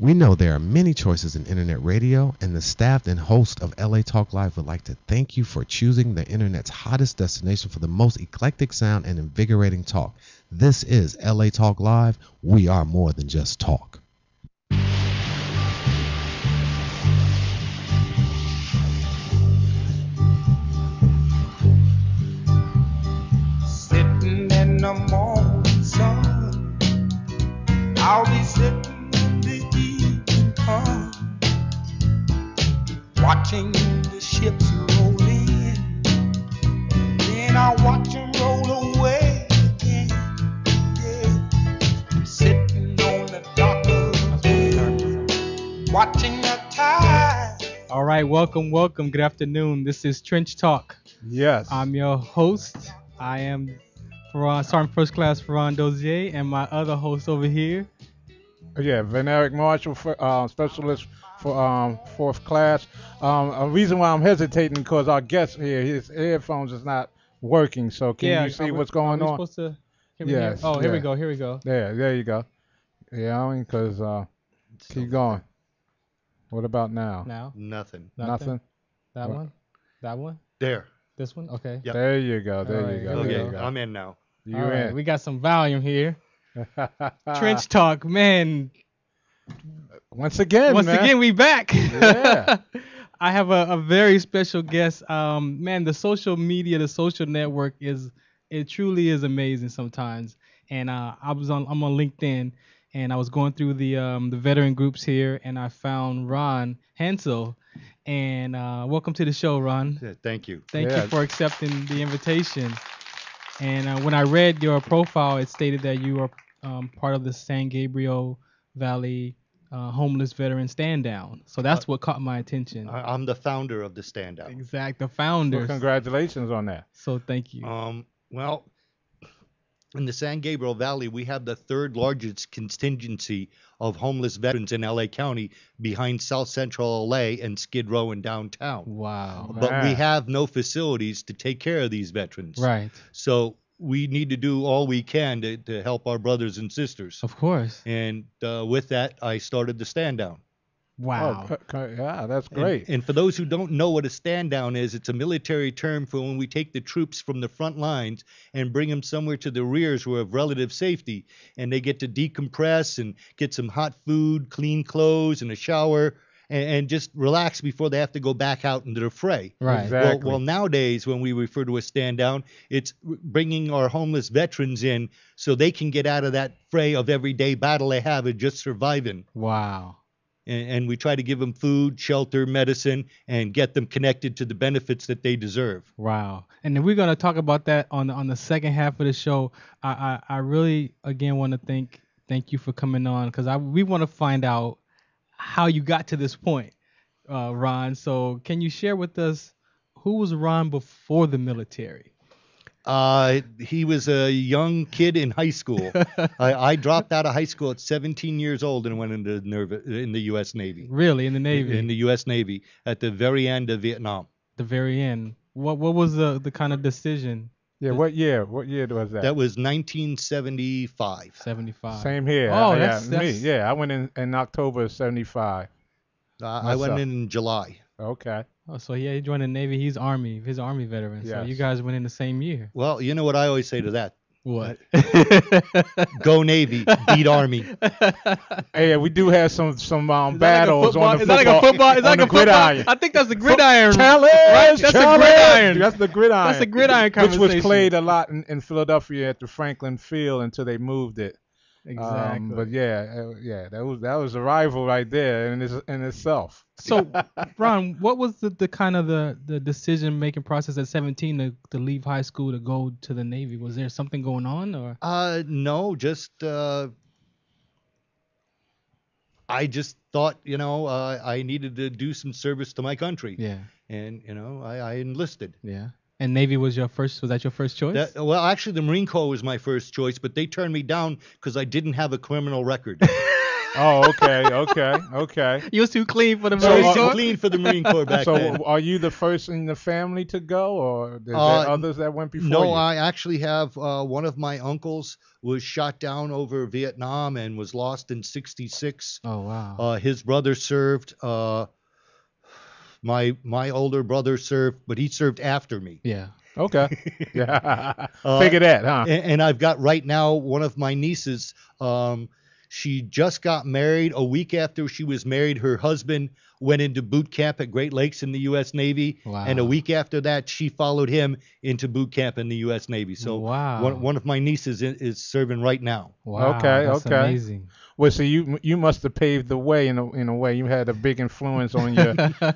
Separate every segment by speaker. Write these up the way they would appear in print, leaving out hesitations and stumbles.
Speaker 1: We know there are many choices in internet radio, and the staff and host of LA Talk Live would like to thank you for choosing the internet's hottest destination for the most eclectic sound and invigorating talk. This is LA Talk Live. We are more than just talk.
Speaker 2: Sitting in the morning sun, I'll be sitting when the evening comes, watching the ships roll in, then I'll watch them roll away again. Yeah. I'm sitting on the dock of the bay, watching the tide.
Speaker 3: All right, welcome. Good afternoon. This is Trench Talk.
Speaker 4: Yes.
Speaker 3: I'm your host. I am Sergeant First Class Ferran Dozier, and my other host over here.
Speaker 4: Yeah, Van Eric Marshall, specialist for fourth class. A reason why I'm hesitating because our guest here, his headphones is not working. So can you see what's going on?
Speaker 3: Supposed to hear me
Speaker 4: Yes.
Speaker 3: here? Oh,
Speaker 4: yeah.
Speaker 3: Here we go.
Speaker 4: There you go. Yeah, I mean, because keep going. What about now?
Speaker 3: Now?
Speaker 5: Nothing.
Speaker 4: Nothing?
Speaker 3: That
Speaker 4: What?
Speaker 3: one? That one?
Speaker 5: There.
Speaker 3: This one? Okay.
Speaker 5: Yep.
Speaker 4: There you go. There
Speaker 3: All
Speaker 4: you
Speaker 3: right,
Speaker 4: go.
Speaker 3: here we
Speaker 4: There
Speaker 5: Okay,
Speaker 4: you go.
Speaker 5: I'm in now.
Speaker 4: You
Speaker 3: All right,
Speaker 4: in.
Speaker 3: we got some volume here. Trench Talk, man.
Speaker 4: Once again,
Speaker 3: Once
Speaker 4: man.
Speaker 3: again, we back.
Speaker 4: Yeah.
Speaker 3: I have a very special guest. Man, the social media, the social network it truly is amazing sometimes. And I'm on LinkedIn, and I was going through the veteran groups here, and I found Ron Hansel. And welcome to the show, Ron.
Speaker 5: Yeah, thank you.
Speaker 3: Thank
Speaker 4: Yeah.
Speaker 3: you for accepting the invitation. And when I read your profile, it stated that you are part of the San Gabriel Valley Homeless Veteran Stand Down. So that's what caught my attention.
Speaker 5: I'm the founder of the Stand Out.
Speaker 3: Exact, the
Speaker 4: Well,
Speaker 3: founders.
Speaker 4: congratulations on that.
Speaker 3: So thank you.
Speaker 5: Well, in the San Gabriel Valley, we have the third largest contingency of homeless veterans in LA County behind South Central LA and Skid Row in downtown.
Speaker 3: Wow.
Speaker 5: But we
Speaker 4: Man.
Speaker 5: have no facilities to take care of these veterans.
Speaker 3: Right.
Speaker 5: So we need to do all we can to help our brothers and sisters.
Speaker 3: Of course.
Speaker 5: And with that, I started the Stand Down.
Speaker 3: Wow.
Speaker 4: Yeah, that's great.
Speaker 5: And for those who don't know what a stand down is, it's a military term for when we take the troops from the front lines and bring them somewhere to the rears where of relative safety, and they get to decompress and get some hot food, clean clothes, and a shower, and just relax before they have to go back out into the fray.
Speaker 3: Right.
Speaker 4: Exactly.
Speaker 5: Well, nowadays, when we refer to a stand down, it's bringing our homeless veterans in so they can get out of that fray of everyday battle they have of just surviving.
Speaker 3: Wow.
Speaker 5: And we try to give them food, shelter, medicine, and get them connected to the benefits that they deserve.
Speaker 3: Wow. And then we're gonna talk about that on the second half of the show. I really again want to thank you for coming on, because we want to find out how you got to this point, Ron. So can you share with us who was Ron before the military?
Speaker 5: He was a young kid in high school. I dropped out of high school at 17 years old and went into in the U.S. Navy.
Speaker 3: Really, in the Navy?
Speaker 5: In the U.S. Navy at the very end of Vietnam.
Speaker 3: The very end. What was the kind of decision?
Speaker 4: Yeah, what year? What year was that?
Speaker 5: That was 1975.
Speaker 3: 75.
Speaker 4: Same here.
Speaker 3: Oh,
Speaker 4: yeah,
Speaker 3: that's
Speaker 4: me. Yeah, I went in October of 75.
Speaker 5: I went
Speaker 4: Myself.
Speaker 5: in July.
Speaker 4: Okay.
Speaker 3: Oh, so yeah, he joined the Navy. He's Army. He's Army veteran. So
Speaker 4: Yes.
Speaker 3: you guys went in the same year.
Speaker 5: Well, you know what I always say to that?
Speaker 3: What?
Speaker 5: Go Navy, beat Army.
Speaker 4: Hey, we do have some
Speaker 3: Is that like a
Speaker 4: battles
Speaker 3: football?
Speaker 4: on the
Speaker 3: Is that like a football? Is that
Speaker 4: on
Speaker 3: like
Speaker 4: the
Speaker 3: a football?
Speaker 4: gridiron.
Speaker 3: I think that's the gridiron.
Speaker 4: Challenge!
Speaker 3: Right? That's the
Speaker 4: challenge!
Speaker 3: gridiron.
Speaker 4: That's the gridiron.
Speaker 3: That's the gridiron
Speaker 4: Which
Speaker 3: conversation.
Speaker 4: was played a lot in Philadelphia at the Franklin Field until they moved it.
Speaker 3: Exactly.
Speaker 4: But that was a rival right there in itself.
Speaker 3: So, Ron, what was the kind of the decision making process at 17 to leave high school to go to the Navy? Was there something going on, or?
Speaker 5: No, just I just thought, I needed to do some service to my country.
Speaker 3: Yeah.
Speaker 5: And, I enlisted.
Speaker 3: Yeah. And Navy was that your first choice?
Speaker 5: Well, actually, the Marine Corps was my first choice, but they turned me down because I didn't have a criminal record.
Speaker 4: Oh, okay.
Speaker 3: You was too clean for the
Speaker 4: So,
Speaker 3: Marine
Speaker 5: It's too
Speaker 3: Corps?
Speaker 5: clean for the Marine Corps back then.
Speaker 4: So, are you the first in the family to go, or is there
Speaker 5: Uh,
Speaker 4: others that went before
Speaker 5: No,
Speaker 4: you?
Speaker 5: I actually have one of my uncles was shot down over Vietnam and was lost in '66.
Speaker 3: Oh wow.
Speaker 5: His brother served. My older brother served, but he served after me.
Speaker 3: Yeah.
Speaker 4: Okay. Yeah. Figure that, huh?
Speaker 5: And I've got right now one of my nieces. She just got married. A week after she was married, her husband went into boot camp at Great Lakes in the U.S. Navy.
Speaker 3: Wow.
Speaker 5: And a week after that, she followed him into boot camp in the U.S. Navy. So
Speaker 3: Wow.
Speaker 5: one of my nieces is serving right now.
Speaker 3: Wow.
Speaker 4: Okay,
Speaker 3: That's
Speaker 4: okay.
Speaker 3: amazing.
Speaker 4: Well, so you must have paved the way in a way. You had a big influence on your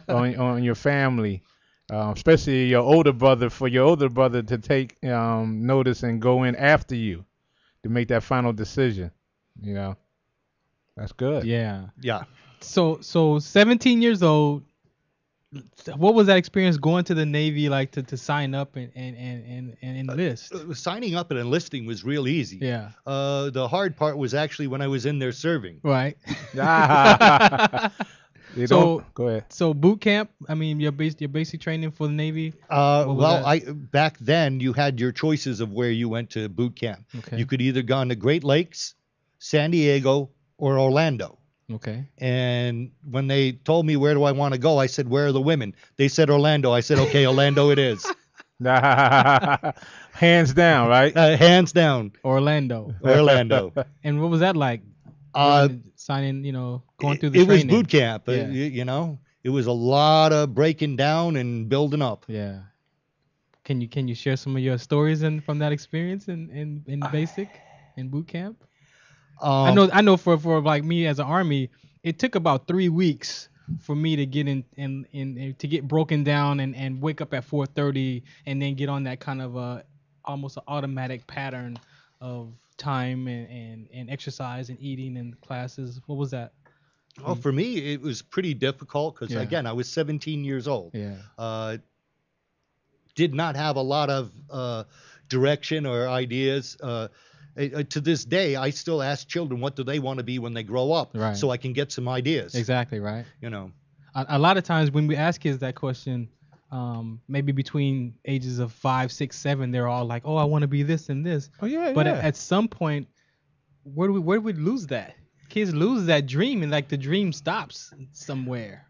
Speaker 4: on your family, especially your older brother. For your older brother to take notice and go in after you to make that final decision, that's good.
Speaker 3: Yeah.
Speaker 5: Yeah.
Speaker 3: So 17 years old. What was that experience going to the Navy like to sign up and enlist?
Speaker 5: Signing up and enlisting was real easy.
Speaker 3: Yeah.
Speaker 5: The hard part was actually when I was in there serving.
Speaker 3: Right.
Speaker 4: You
Speaker 3: So-
Speaker 4: don't go ahead.
Speaker 3: So boot camp. I mean, your basic training for the Navy. was
Speaker 5: Well,
Speaker 3: that?
Speaker 5: back then you had your choices of where you went to boot camp.
Speaker 3: Okay.
Speaker 5: You could either gone to Great Lakes, San Diego, or Orlando.
Speaker 3: Okay.
Speaker 5: And when they told me where do I want to go, I said, where are the women? They said Orlando. I said, okay, Orlando it is.
Speaker 4: Hands down, right?
Speaker 5: Hands down,
Speaker 3: Orlando.
Speaker 5: Orlando.
Speaker 3: And what was that like?
Speaker 5: Uh,
Speaker 3: Signing, going through the
Speaker 5: it was
Speaker 3: training.
Speaker 5: boot camp.
Speaker 3: Yeah.
Speaker 5: It was a lot of breaking down and building up.
Speaker 3: Yeah. Can you share some of your stories from that experience in basic in boot camp? I know for like me as an Army, it took about 3 weeks for me to get in to get broken down and wake up at 4:30 and then get on that kind of almost an automatic pattern of time and exercise and eating and classes. What was that?
Speaker 5: Well, for me, it was pretty difficult because,
Speaker 3: Yeah.
Speaker 5: again, I was 17 years old.
Speaker 3: Yeah.
Speaker 5: Did not have a lot of direction or ideas. To this day, I still ask children what do they want to be when they grow up,
Speaker 3: Right.
Speaker 5: so I can get some ideas.
Speaker 3: Exactly, right? A lot of times when we ask kids that question, maybe between ages of 5, 6, 7, they're all like, "Oh, I want to be this and this."
Speaker 4: Oh yeah,
Speaker 3: But
Speaker 4: yeah.
Speaker 3: at some point, where do we lose that? Kids lose that dream, and like the dream stops somewhere.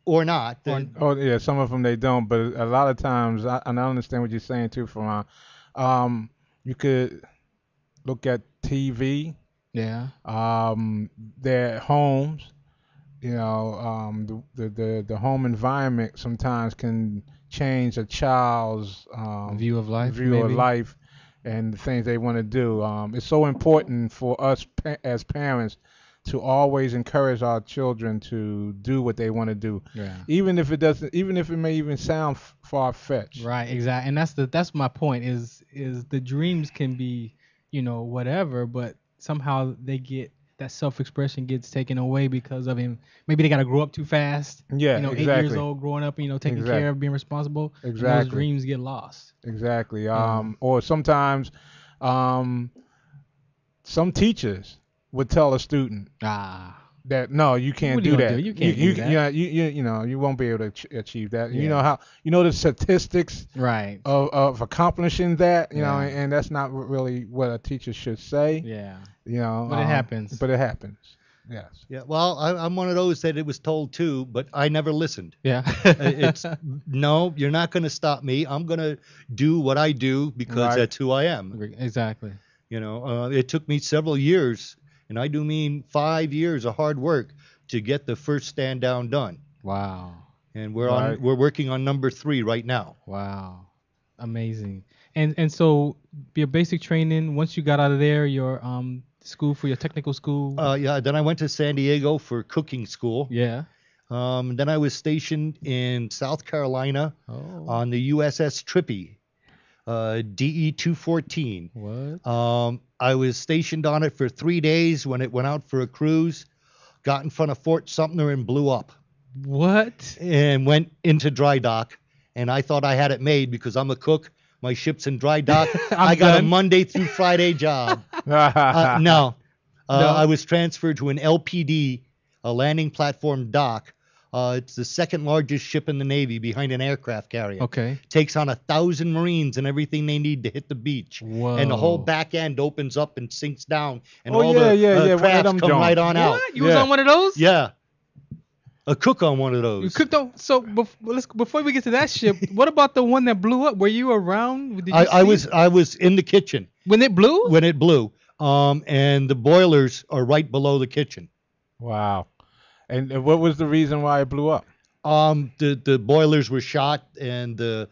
Speaker 5: Or not.
Speaker 4: Oh yeah, some of them they don't, but a lot of times, and I understand what you're saying too. You could look at TV,
Speaker 3: Yeah.
Speaker 4: their homes. The home environment sometimes can change a child's
Speaker 3: View of life.
Speaker 4: view of
Speaker 3: maybe?
Speaker 4: life and the things they want to do. It's so important for us as parents to always encourage our children to do what they want to do,
Speaker 3: Yeah.
Speaker 4: even if it may even sound far fetched.
Speaker 3: Right. Exactly. And that's my point. Is the dreams can be, whatever, but somehow they get that self-expression gets taken away because of him. Maybe they gotta grow up too fast.
Speaker 4: Yeah,
Speaker 3: 8 years
Speaker 4: exactly.
Speaker 3: old, growing up, taking
Speaker 4: Exactly.
Speaker 3: care of, being responsible. and
Speaker 4: Exactly.
Speaker 3: those dreams get lost.
Speaker 4: Exactly.
Speaker 3: Yeah.
Speaker 4: Or sometimes, some teachers would tell a student that no, you can't
Speaker 3: What are you
Speaker 4: do
Speaker 3: gonna
Speaker 4: that.
Speaker 3: do? You can't do that.
Speaker 4: Yeah, you won't be able to achieve that.
Speaker 3: Yeah.
Speaker 4: You know the statistics
Speaker 3: Right.
Speaker 4: of accomplishing that.
Speaker 3: Yeah.
Speaker 4: And that's not really what a teacher should say.
Speaker 3: Yeah.
Speaker 4: But
Speaker 3: it happens.
Speaker 4: But it happens. Yes.
Speaker 5: Yeah, well, I'm one of those that it was told too, but I never listened.
Speaker 3: Yeah.
Speaker 5: It's no, you're not going to stop me. I'm going to do what I do because
Speaker 4: Right.
Speaker 5: that's who I am.
Speaker 3: Exactly.
Speaker 5: It took me several years, and I do mean 5 years of hard work to get the first stand down done.
Speaker 3: Wow.
Speaker 5: And
Speaker 4: Right.
Speaker 5: we're working on number 3 right now.
Speaker 3: Wow. Amazing. And so your basic training, once you got out of there, your school for your technical school.
Speaker 5: Yeah, then I went to San Diego for cooking school.
Speaker 3: Yeah.
Speaker 5: Then I was stationed in South Carolina
Speaker 3: Oh.
Speaker 5: on the USS Trippy, DE-214.
Speaker 3: What?
Speaker 5: I was stationed on it for 3 days when it went out for a cruise, got in front of Fort Sumter and blew up,
Speaker 3: What?
Speaker 5: and went into dry dock. And I thought I had it made because I'm a cook. My ship's in dry dock. I got a
Speaker 3: done.
Speaker 5: Monday through Friday job. No. I was transferred to an LPD, a landing platform dock. It's the second largest ship in the Navy behind an aircraft carrier.
Speaker 3: Okay.
Speaker 5: Takes on 1,000 Marines and everything they need to hit the beach.
Speaker 3: Whoa.
Speaker 5: And the whole back end opens up and sinks down, and
Speaker 4: Oh,
Speaker 5: all
Speaker 4: yeah,
Speaker 5: the
Speaker 4: yeah, yeah, one of
Speaker 5: crafts
Speaker 4: them
Speaker 5: come right on out.
Speaker 3: What? You was
Speaker 4: Yeah.
Speaker 3: on one of those?
Speaker 5: Yeah. A cook on one of
Speaker 3: You
Speaker 5: those.
Speaker 3: cooked on. So before we get to that ship, what about the one that blew up? Were you around? Did you
Speaker 5: I
Speaker 3: see it?
Speaker 5: was in the kitchen
Speaker 3: When it blew?
Speaker 5: when it blew. And the boilers are right below the kitchen.
Speaker 4: Wow. And what was the reason why it blew up?
Speaker 5: The boilers were shot, and the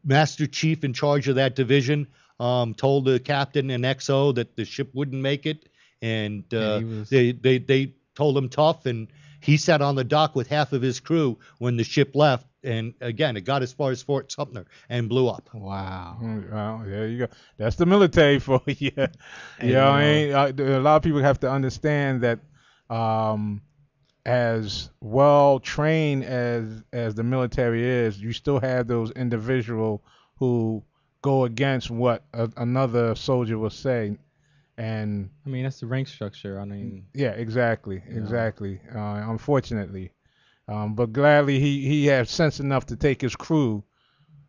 Speaker 5: master chief in charge of that division told the captain and XO that the ship wouldn't make it, and
Speaker 3: Yeah, he was-
Speaker 5: they told him tough, and he sat on the dock with half of his crew when the ship left, and again it got as far as Fort Sumter and blew up.
Speaker 3: Wow.
Speaker 4: Well, there you go. That's the military for you. You know what I mean? A lot of people have to understand that as well trained as the military is, you still have those individuals who go against what another soldier will say. And
Speaker 3: I mean, that's the rank structure. I mean,
Speaker 4: yeah, exactly. Unfortunately, but gladly he had sense enough to take his crew.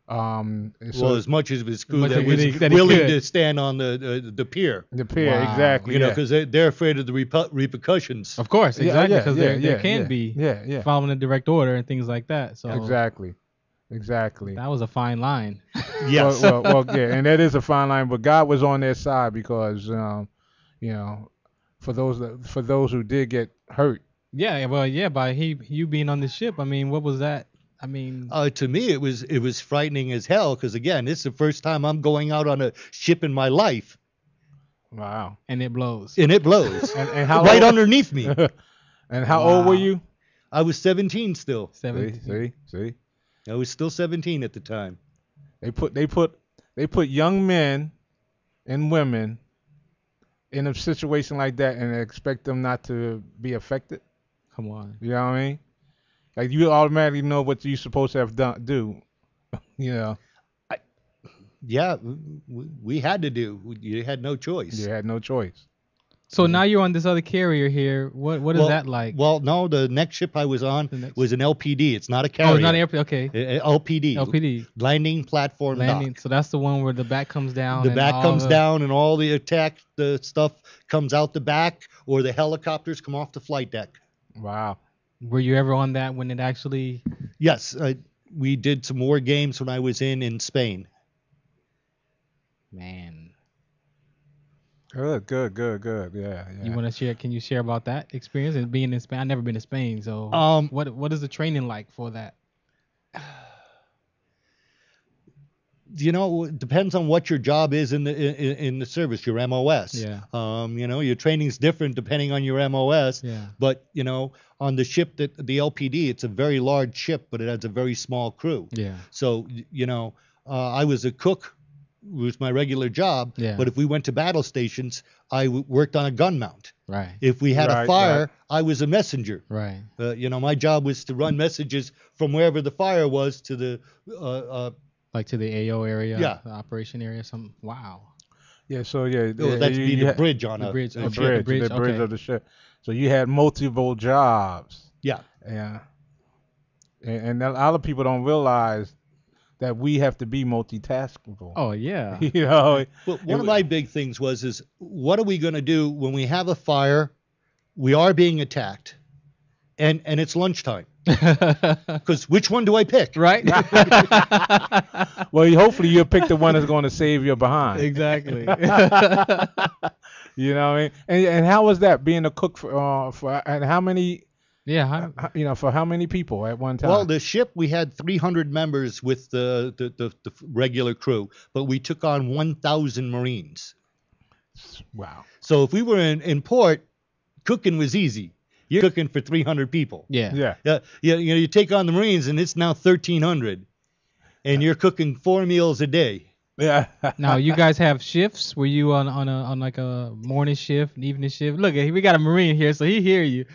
Speaker 4: So
Speaker 5: Well, as much as his crew
Speaker 3: Much
Speaker 5: that
Speaker 3: as
Speaker 5: was
Speaker 3: he could.
Speaker 5: willing to stand on the pier,
Speaker 4: the pier,
Speaker 3: Wow.
Speaker 4: exactly.
Speaker 5: you know,
Speaker 4: yeah.
Speaker 5: because they're afraid of the repercussions.
Speaker 3: of course,
Speaker 4: Yeah,
Speaker 3: exactly,
Speaker 4: yeah,
Speaker 3: because
Speaker 4: yeah,
Speaker 3: there
Speaker 4: yeah,
Speaker 3: can
Speaker 4: yeah.
Speaker 3: be
Speaker 4: Yeah.
Speaker 3: following a direct order and things like that. So
Speaker 4: Exactly.
Speaker 3: that was a fine line.
Speaker 5: Yes.
Speaker 4: Well, yeah, and that is a fine line, but God was on their side because, you know, for those who did get hurt.
Speaker 3: Yeah, well, yeah, by you being on the ship, I mean, what was that? I mean,
Speaker 5: To me, it was frightening as hell because again, this is the first time I'm going out on a ship in my life,
Speaker 4: Wow.
Speaker 3: and it blows.
Speaker 5: and it blows
Speaker 4: And how
Speaker 5: right
Speaker 4: old,
Speaker 5: underneath me.
Speaker 4: And how old were
Speaker 3: Wow.
Speaker 4: you?
Speaker 5: I was 17 still.
Speaker 3: 17.
Speaker 4: See.
Speaker 5: I was still 17 at the time.
Speaker 4: They put young men and women in a situation like that and expect them not to be affected.
Speaker 3: Come on.
Speaker 4: You know what I mean? Like you automatically know what you're supposed to have do. You know,
Speaker 5: Yeah, we had to do. You had no choice.
Speaker 4: you had no choice.
Speaker 3: So now you're on this other carrier here. What is
Speaker 5: Well-
Speaker 3: that like?
Speaker 5: Well, no, the next ship I was on
Speaker 3: The next-
Speaker 5: was an LPD. It's not a carrier.
Speaker 3: Oh, it's not airplane. Okay.
Speaker 5: LPD.
Speaker 3: LPD.
Speaker 5: Landing platform
Speaker 3: Landing.
Speaker 5: dock.
Speaker 3: So that's the one where the back comes down.
Speaker 5: The
Speaker 3: and
Speaker 5: back
Speaker 3: all
Speaker 5: comes
Speaker 3: the-
Speaker 5: down and all the stuff comes out the back, or the helicopters come off the flight deck.
Speaker 4: Wow.
Speaker 3: Were you ever on that when it actually?
Speaker 5: Yes, we did some more games when I was in Spain.
Speaker 3: Man,
Speaker 4: Good. Yeah.
Speaker 3: you want to share? Can you share about that experience and being in Spain? I've never been to Spain, so what is the training like for that?
Speaker 5: You know, it depends on what your job is in the service, your MOS.
Speaker 3: Yeah.
Speaker 5: You know, your training's different depending on your MOS.
Speaker 3: Yeah.
Speaker 5: But you know, on the ship the LPD, it's a very large ship, but it has a very small crew.
Speaker 3: Yeah.
Speaker 5: So you know, I was a cook, was my regular job.
Speaker 3: Yeah.
Speaker 5: But if we went to battle stations, I worked on a gun mount.
Speaker 3: Right.
Speaker 5: If we had a
Speaker 4: Right,
Speaker 5: fire,
Speaker 4: right.
Speaker 5: I was a messenger.
Speaker 3: Right.
Speaker 5: You know, my job was to run messages from wherever the fire was to the
Speaker 3: Like to the AO area.
Speaker 5: Yeah.
Speaker 3: The operation area. Some. Wow.
Speaker 4: Yeah. So yeah.
Speaker 5: oh, that'd be the bridge on
Speaker 3: The
Speaker 5: a
Speaker 3: bridge,
Speaker 5: a
Speaker 3: okay.
Speaker 5: ship.
Speaker 3: bridge,
Speaker 4: the bridge
Speaker 3: okay.
Speaker 4: of the ship. So you had multiple jobs.
Speaker 5: Yeah.
Speaker 4: Yeah. And a lot of people don't realize that we have to be multitaskable.
Speaker 3: Oh yeah.
Speaker 4: You know.
Speaker 5: But one of my big things is what are we going to do when we have a fire, we are being attacked, and it's lunchtime? Because which one do I pick?
Speaker 3: Right.
Speaker 4: Well, hopefully you'll pick the one that's going to save your behind.
Speaker 3: Exactly.
Speaker 4: You know what I mean? And how was that being a cook for and how many?
Speaker 3: Yeah.
Speaker 4: You know, for how many people at one time?
Speaker 5: Well, the ship we had 300 members with the regular crew, but we took on 1,000 Marines.
Speaker 4: Wow.
Speaker 5: So if we were in port, cooking was easy. You're cooking for 300 people.
Speaker 3: Yeah.
Speaker 4: Yeah.
Speaker 5: You take on the Marines and it's now 1,300, and you're cooking 4 meals a day.
Speaker 4: Yeah.
Speaker 3: Now you guys have shifts. Were you on like a morning shift, an evening shift? Look, we got a Marine here, so he hear you.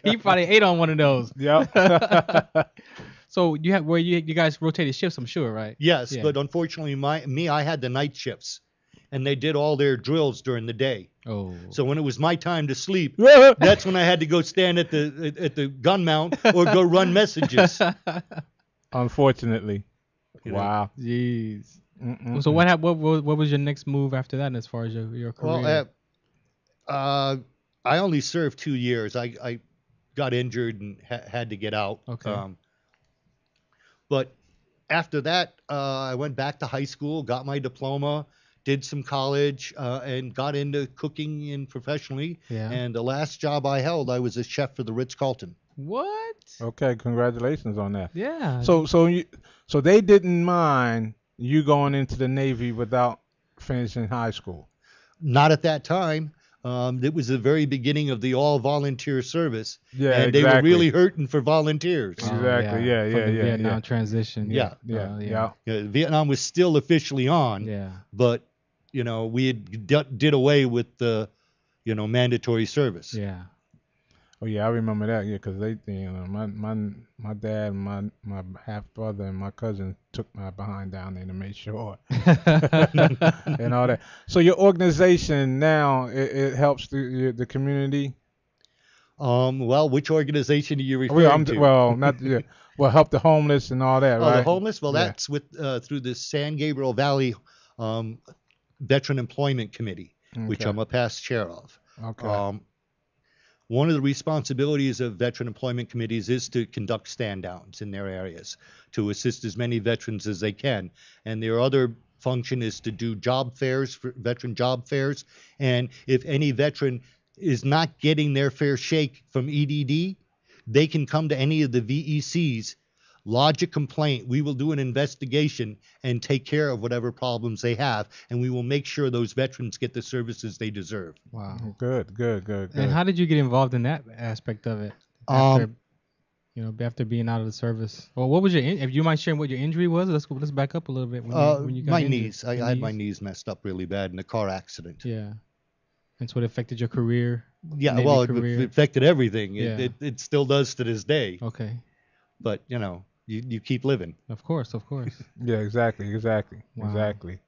Speaker 3: He probably ate on one of those.
Speaker 4: Yep.
Speaker 3: So you guys rotated shifts, I'm sure, right?
Speaker 5: Yes,
Speaker 3: Yeah.
Speaker 5: but unfortunately, I had the night shifts, and they did all their drills during the day.
Speaker 3: Oh.
Speaker 5: So when it was my time to sleep, that's when I had to go stand at the gun mount or go run messages.
Speaker 4: Unfortunately.
Speaker 5: You know?
Speaker 4: Wow.
Speaker 3: Jeez.
Speaker 4: Mm-mm.
Speaker 3: So what was your next move after that as far as your career?
Speaker 5: Well, I only served 2 years. I got injured and had to get out.
Speaker 3: Okay.
Speaker 5: But after that, I went back to high school, got my diploma, did some college, and got into cooking and professionally.
Speaker 3: Yeah.
Speaker 5: And the last job I held, I was a chef for the Ritz-Carlton.
Speaker 3: What?
Speaker 4: Okay, congratulations on that.
Speaker 3: Yeah.
Speaker 4: So they didn't mind you going into the Navy without finishing high school.
Speaker 5: Not at that time. It was the very beginning of the all-volunteer service.
Speaker 4: Yeah,
Speaker 5: and they were
Speaker 4: exactly.
Speaker 5: really hurting for volunteers.
Speaker 4: Exactly. Yeah,
Speaker 3: From the
Speaker 4: yeah,
Speaker 3: Vietnam
Speaker 4: yeah.
Speaker 3: transition.
Speaker 5: Yeah.
Speaker 4: Yeah.
Speaker 5: Vietnam was still officially on,
Speaker 3: Yeah.
Speaker 5: but we had did away with the mandatory service.
Speaker 3: Yeah.
Speaker 4: Oh yeah, I remember that. Yeah, because my dad, and my half brother, and my cousin took my behind down there to make sure and all that. So your organization now it helps the community.
Speaker 5: Well, which organization are you referring to?
Speaker 4: Help the homeless and all that,
Speaker 5: Oh,
Speaker 4: right?
Speaker 5: the homeless. Well,
Speaker 4: Yeah.
Speaker 5: that's with through the San Gabriel Valley Veteran Employment Committee, which
Speaker 4: Okay.
Speaker 5: I'm a past chair of.
Speaker 4: Okay.
Speaker 5: One of the responsibilities of veteran employment committees is to conduct stand-downs in their areas to assist as many veterans as they can. And their other function is to do job fairs, veteran job fairs. And if any veteran is not getting their fair shake from EDD, they can come to any of the VECs, lodge a complaint. We will do an investigation and take care of whatever problems they have, and we will make sure those veterans get the services they deserve.
Speaker 3: Wow.
Speaker 4: Good.
Speaker 3: And how did you get involved in that aspect of it? After, after being out of the service. Well, what was if you mind sharing what your injury was? Let's back up a little bit. When you got
Speaker 5: my
Speaker 3: injured.
Speaker 5: knees. I had my knees messed up really bad in a car accident.
Speaker 3: Yeah. And so it affected your career?
Speaker 5: Yeah,
Speaker 3: Navy
Speaker 5: well,
Speaker 3: career?
Speaker 5: it affected everything.
Speaker 3: Yeah.
Speaker 5: It still does to this day.
Speaker 3: Okay.
Speaker 5: But, you keep living.
Speaker 3: Of course.
Speaker 4: Yeah, exactly.
Speaker 3: Wow.
Speaker 4: Exactly.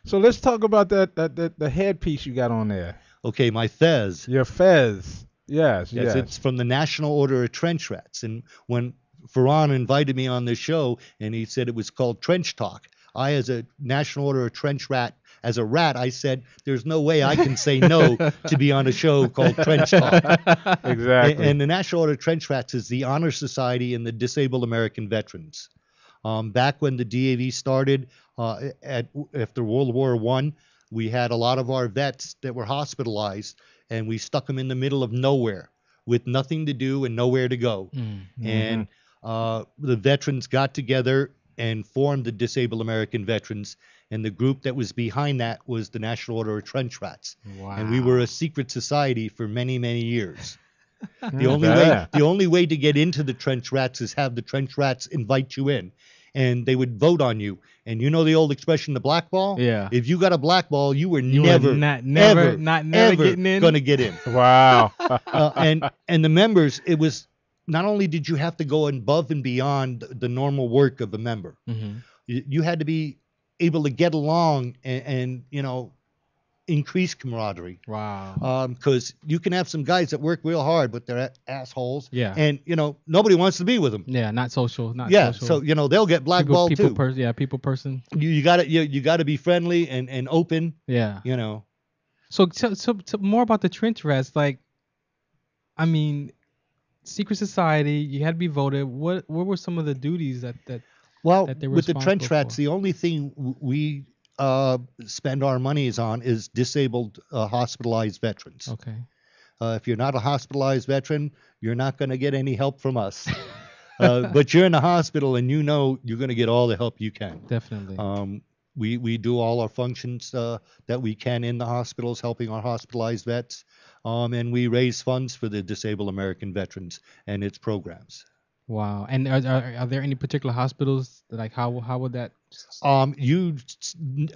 Speaker 4: So let's talk about the headpiece you got on there.
Speaker 5: Okay, my fez.
Speaker 4: Your fez. Yes.
Speaker 5: It's from the National Order of Trench Rats. And when Farhan invited me on this show and he said it was called Trench Talk, I, as a National Order of Trench Rat, as a rat, I said, there's no way I can say no to be on a show called Trench Talk.
Speaker 4: Exactly.
Speaker 5: And the National Order of Trench Rats is the honor society and the disabled American veterans. Back when the DAV started after World War I, we had a lot of our vets that were hospitalized, and we stuck them in the middle of nowhere with nothing to do and nowhere to go.
Speaker 3: Mm-hmm.
Speaker 5: And the veterans got together and formed the Disabled American Veterans, and the group that was behind that was the National Order of Trench Rats.
Speaker 3: Wow.
Speaker 5: And we were a secret society for many, many years. The only way to get into the Trench Rats is have the Trench Rats invite you in, and they would vote on you. And you know the old expression, the black ball?
Speaker 3: Yeah.
Speaker 5: If you got a black ball, you were
Speaker 3: never
Speaker 5: never
Speaker 3: getting in?
Speaker 5: going to get in.
Speaker 4: Wow.
Speaker 5: And the members, it was not only did you have to go above and beyond the normal work of a member,
Speaker 3: Mm-hmm.
Speaker 5: you had to be able to get along and increase camaraderie.
Speaker 3: Wow.
Speaker 5: Because you can have some guys that work real hard, but they're assholes.
Speaker 3: Yeah.
Speaker 5: And nobody wants to be with them.
Speaker 3: Yeah, not social.
Speaker 5: Yeah.
Speaker 3: Social.
Speaker 5: So they'll get blackballed too.
Speaker 3: People person.
Speaker 5: You got to be friendly and open.
Speaker 3: Yeah.
Speaker 5: So
Speaker 3: more about the Trench Rats. Like, I mean, secret society. You had to be voted. What were some of the duties that they were
Speaker 5: with the Trench
Speaker 3: responsible
Speaker 5: Rats,
Speaker 3: for?
Speaker 5: the only thing we spend our monies on is disabled hospitalized veterans.
Speaker 3: Okay.
Speaker 5: If you're not a hospitalized veteran, you're not going to get any help from us. But you're in the hospital and you're going to get all the help you can.
Speaker 3: Definitely.
Speaker 5: We do all our functions that we can in the hospitals, helping our hospitalized vets, and we raise funds for the Disabled American Veterans and its programs.
Speaker 3: Wow. And are there any particular hospitals like how would that?
Speaker 5: You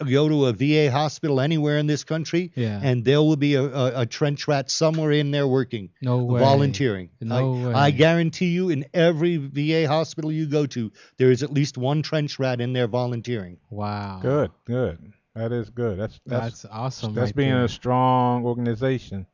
Speaker 5: go to a VA hospital anywhere in this country,
Speaker 3: Yeah.
Speaker 5: and there will be a Trench Rat somewhere in there working,
Speaker 3: No way.
Speaker 5: volunteering.
Speaker 3: No way.
Speaker 5: I guarantee you, in every VA hospital you go to, there is at least one Trench Rat in there volunteering.
Speaker 3: Wow.
Speaker 4: Good. That is good.
Speaker 3: That's awesome.
Speaker 4: That's
Speaker 3: right
Speaker 4: being
Speaker 3: there.
Speaker 4: a strong organization.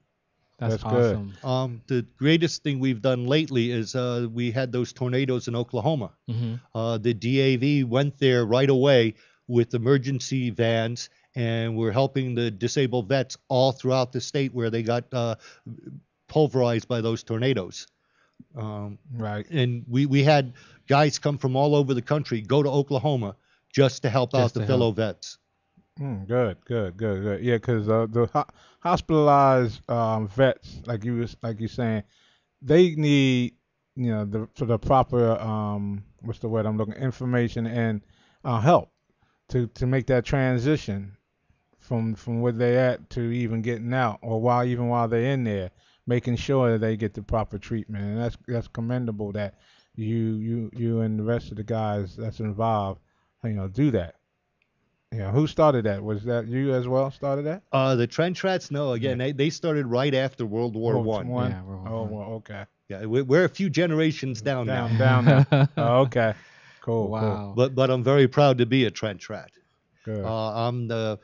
Speaker 3: That's
Speaker 4: good.
Speaker 3: awesome.
Speaker 5: The greatest thing we've done lately is we had those tornadoes in Oklahoma. The DAV went there right away with emergency vans, and we're helping the disabled vets all throughout the state where they got pulverized by those tornadoes.
Speaker 4: Right.
Speaker 5: And we had guys come from all over the country go to Oklahoma just to help out the fellow vets.
Speaker 4: Good. Yeah, because the hospitalized vets, like you saying, they need the proper what's the word I'm looking, information and help to make that transition from where they at to even getting out, or while they're in there, making sure that they get the proper treatment. And that's commendable that you and the rest of the guys that's involved, do that. Yeah, who started that? Was that you as well? Started that?
Speaker 5: The trench rats? No, again, they started right after World War One.
Speaker 4: Yeah, okay.
Speaker 5: Yeah, we're a few generations down now.
Speaker 4: Down now. Oh, okay. Cool.
Speaker 3: Wow.
Speaker 4: Cool.
Speaker 5: But I'm very proud to be a trench rat.
Speaker 4: Good.
Speaker 5: I'm the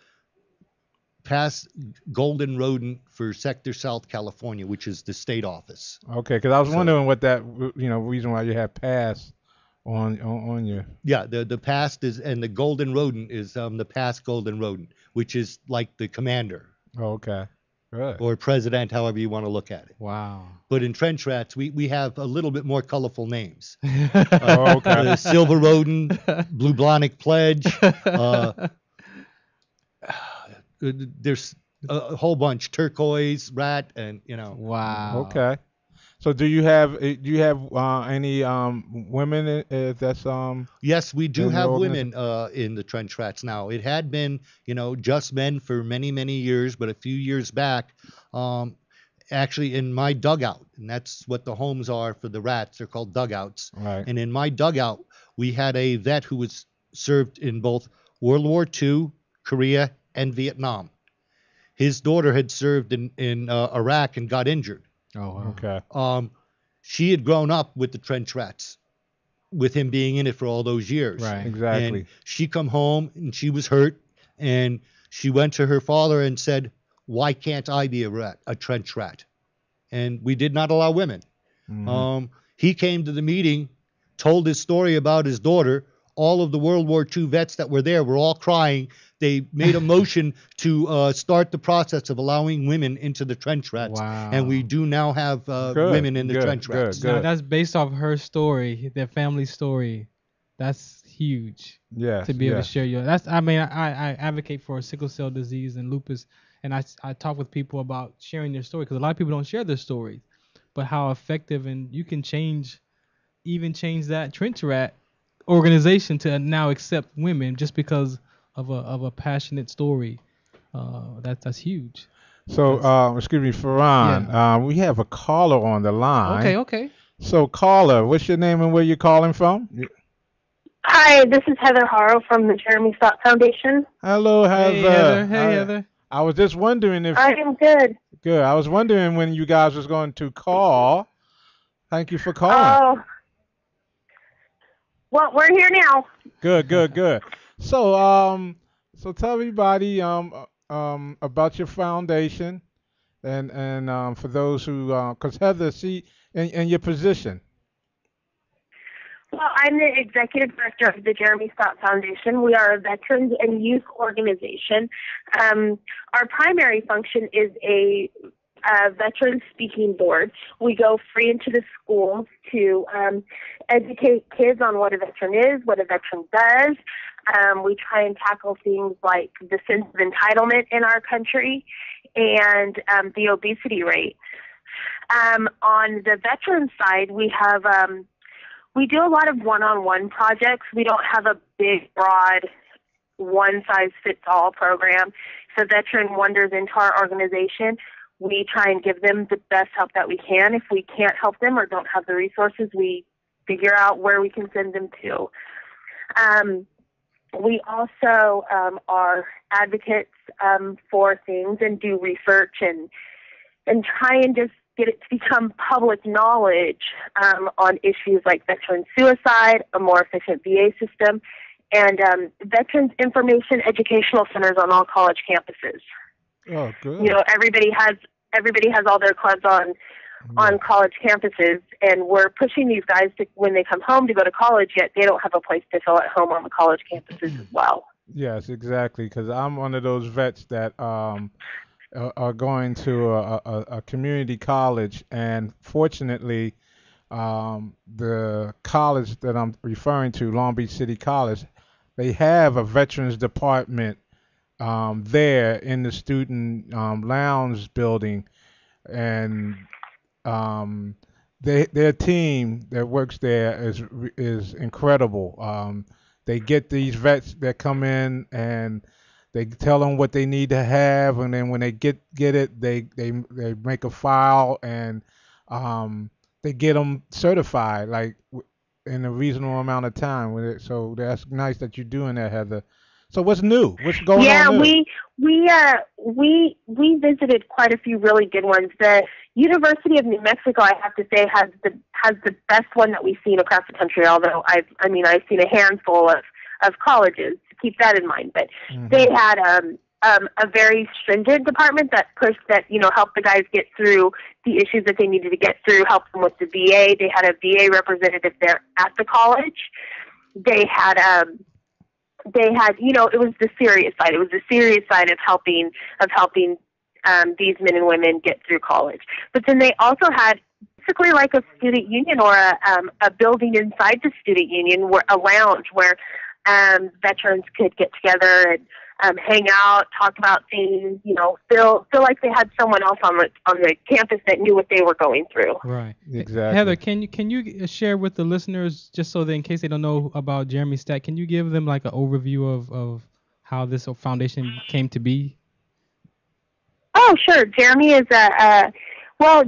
Speaker 5: past golden rodent for Sector South California, which is the state office.
Speaker 4: Okay, because I was wondering what that reason why you had pass on your.
Speaker 5: Yeah, the past is, and the golden rodent is the past golden rodent, which is like the commander.
Speaker 4: Oh, okay. Good.
Speaker 5: Or president, however you want to look at it.
Speaker 3: Wow.
Speaker 5: But in trench rats, we have a little bit more colorful names.
Speaker 4: Oh, okay.
Speaker 5: Silver rodent, blue blonic pledge. There's a whole bunch, turquoise rat, and
Speaker 3: Wow.
Speaker 4: Okay. So do you have any women that's
Speaker 5: Yes, we do
Speaker 4: in the
Speaker 5: have
Speaker 4: organism?
Speaker 5: women in the trench rats now. It had been just men for many years, but a few years back, actually in my dugout, and that's what the homes are for the rats. They're called dugouts.
Speaker 4: Right.
Speaker 5: And in my dugout, we had a vet who was served in both World War II, Korea, and Vietnam. His daughter had served in Iraq and got injured.
Speaker 3: Oh, wow.
Speaker 4: Okay.
Speaker 5: She had grown up with the trench rats, with him being in it for all those years.
Speaker 3: Right.
Speaker 4: Exactly.
Speaker 5: And she come home and she was hurt, and she went to her father and said, "Why can't I be a trench rat?" And we did not allow women.
Speaker 4: Mhm.
Speaker 5: He came to the meeting, told his story about his daughter. All of the World War II vets that were there were all crying. They made a motion to start the process of allowing women into the trench rats.
Speaker 3: Wow.
Speaker 5: And we do now have women in the trench rats.
Speaker 3: Now, that's based off her story, their family story. That's huge.
Speaker 4: Yes.
Speaker 3: To be able to
Speaker 4: yes.
Speaker 3: share your. I advocate for sickle cell disease and lupus, and I talk with people about sharing their story, because a lot of people don't share their stories, but how effective, and you can change that trench rat organization to now accept women just because of a passionate story. That's huge.
Speaker 4: So, excuse me, Farhan, we have a caller on the line.
Speaker 3: Okay.
Speaker 4: So, caller, what's your name and where you calling from?
Speaker 6: Hi, this is Heather Harrow from the Jeremy Stott Foundation.
Speaker 4: Hello, Heather.
Speaker 3: Hey, Heather. Hey, Heather.
Speaker 4: I was just wondering if.
Speaker 6: I am good.
Speaker 4: Good. I was wondering when you guys was going to call. Thank you for calling.
Speaker 6: Oh. Well, we're here now.
Speaker 4: Good. So, so tell everybody about your foundation, and for those who, because Heather, and your position.
Speaker 6: Well, I'm the executive director of the Jeremy Stott Foundation. We are a veterans and youth organization. Our primary function is a veteran speaking board. We go free into the schools to educate kids on what a veteran is, what a veteran does. We try and tackle things like the sense of entitlement in our country and the obesity rate. On the veteran side, we do a lot of one-on-one projects. We don't have a big, broad, one-size-fits-all program. If a veteran wanders into our organization, we try and give them the best help that we can. If we can't help them or don't have the resources, we figure out where we can send them to. We also are advocates for things and do research and try and just get it to become public knowledge on issues like veteran suicide, a more efficient VA system, and Veterans Information Educational Centers on all college campuses.
Speaker 4: Oh, good.
Speaker 6: You know, everybody has all their clubs on college campuses, and we're pushing these guys to, when they come home to go to college, yet they don't have a place to fill at home on the college campuses as well.
Speaker 4: Yes, exactly. Because I'm one of those vets that are going to a community college, and fortunately, the college that I'm referring to, Long Beach City College, they have a veterans department there in the student lounge building, and their team that works there is incredible. They get these vets that come in and they tell them what they need to have, and then when they get it, they make a file, and they get them certified like in a reasonable amount of time with it. So that's nice that you're doing that, Heather. So what's new? What's going on?
Speaker 6: Yeah, we visited quite a few really good ones. The University of New Mexico, I have to say, has the best one that we've seen across the country. Although I've seen a handful of colleges. Keep that in mind. But they had a very stringent department that helped the guys get through the issues that they needed to get through. Helped them with the VA. They had a VA representative there at the college. They had it was the serious side. It was the serious side of helping these men and women get through college. But then they also had basically like a student union or a building inside the student union, where a lounge where veterans could get together and hang out, talk about things, feel like they had someone else on the campus that knew what they were going through.
Speaker 3: Right.
Speaker 4: Exactly.
Speaker 3: Heather, can you share with the listeners, just so that in case they don't know about Jeremy Stack, can you give them like an overview of how this foundation came to be?
Speaker 6: Oh, sure. Jeremy is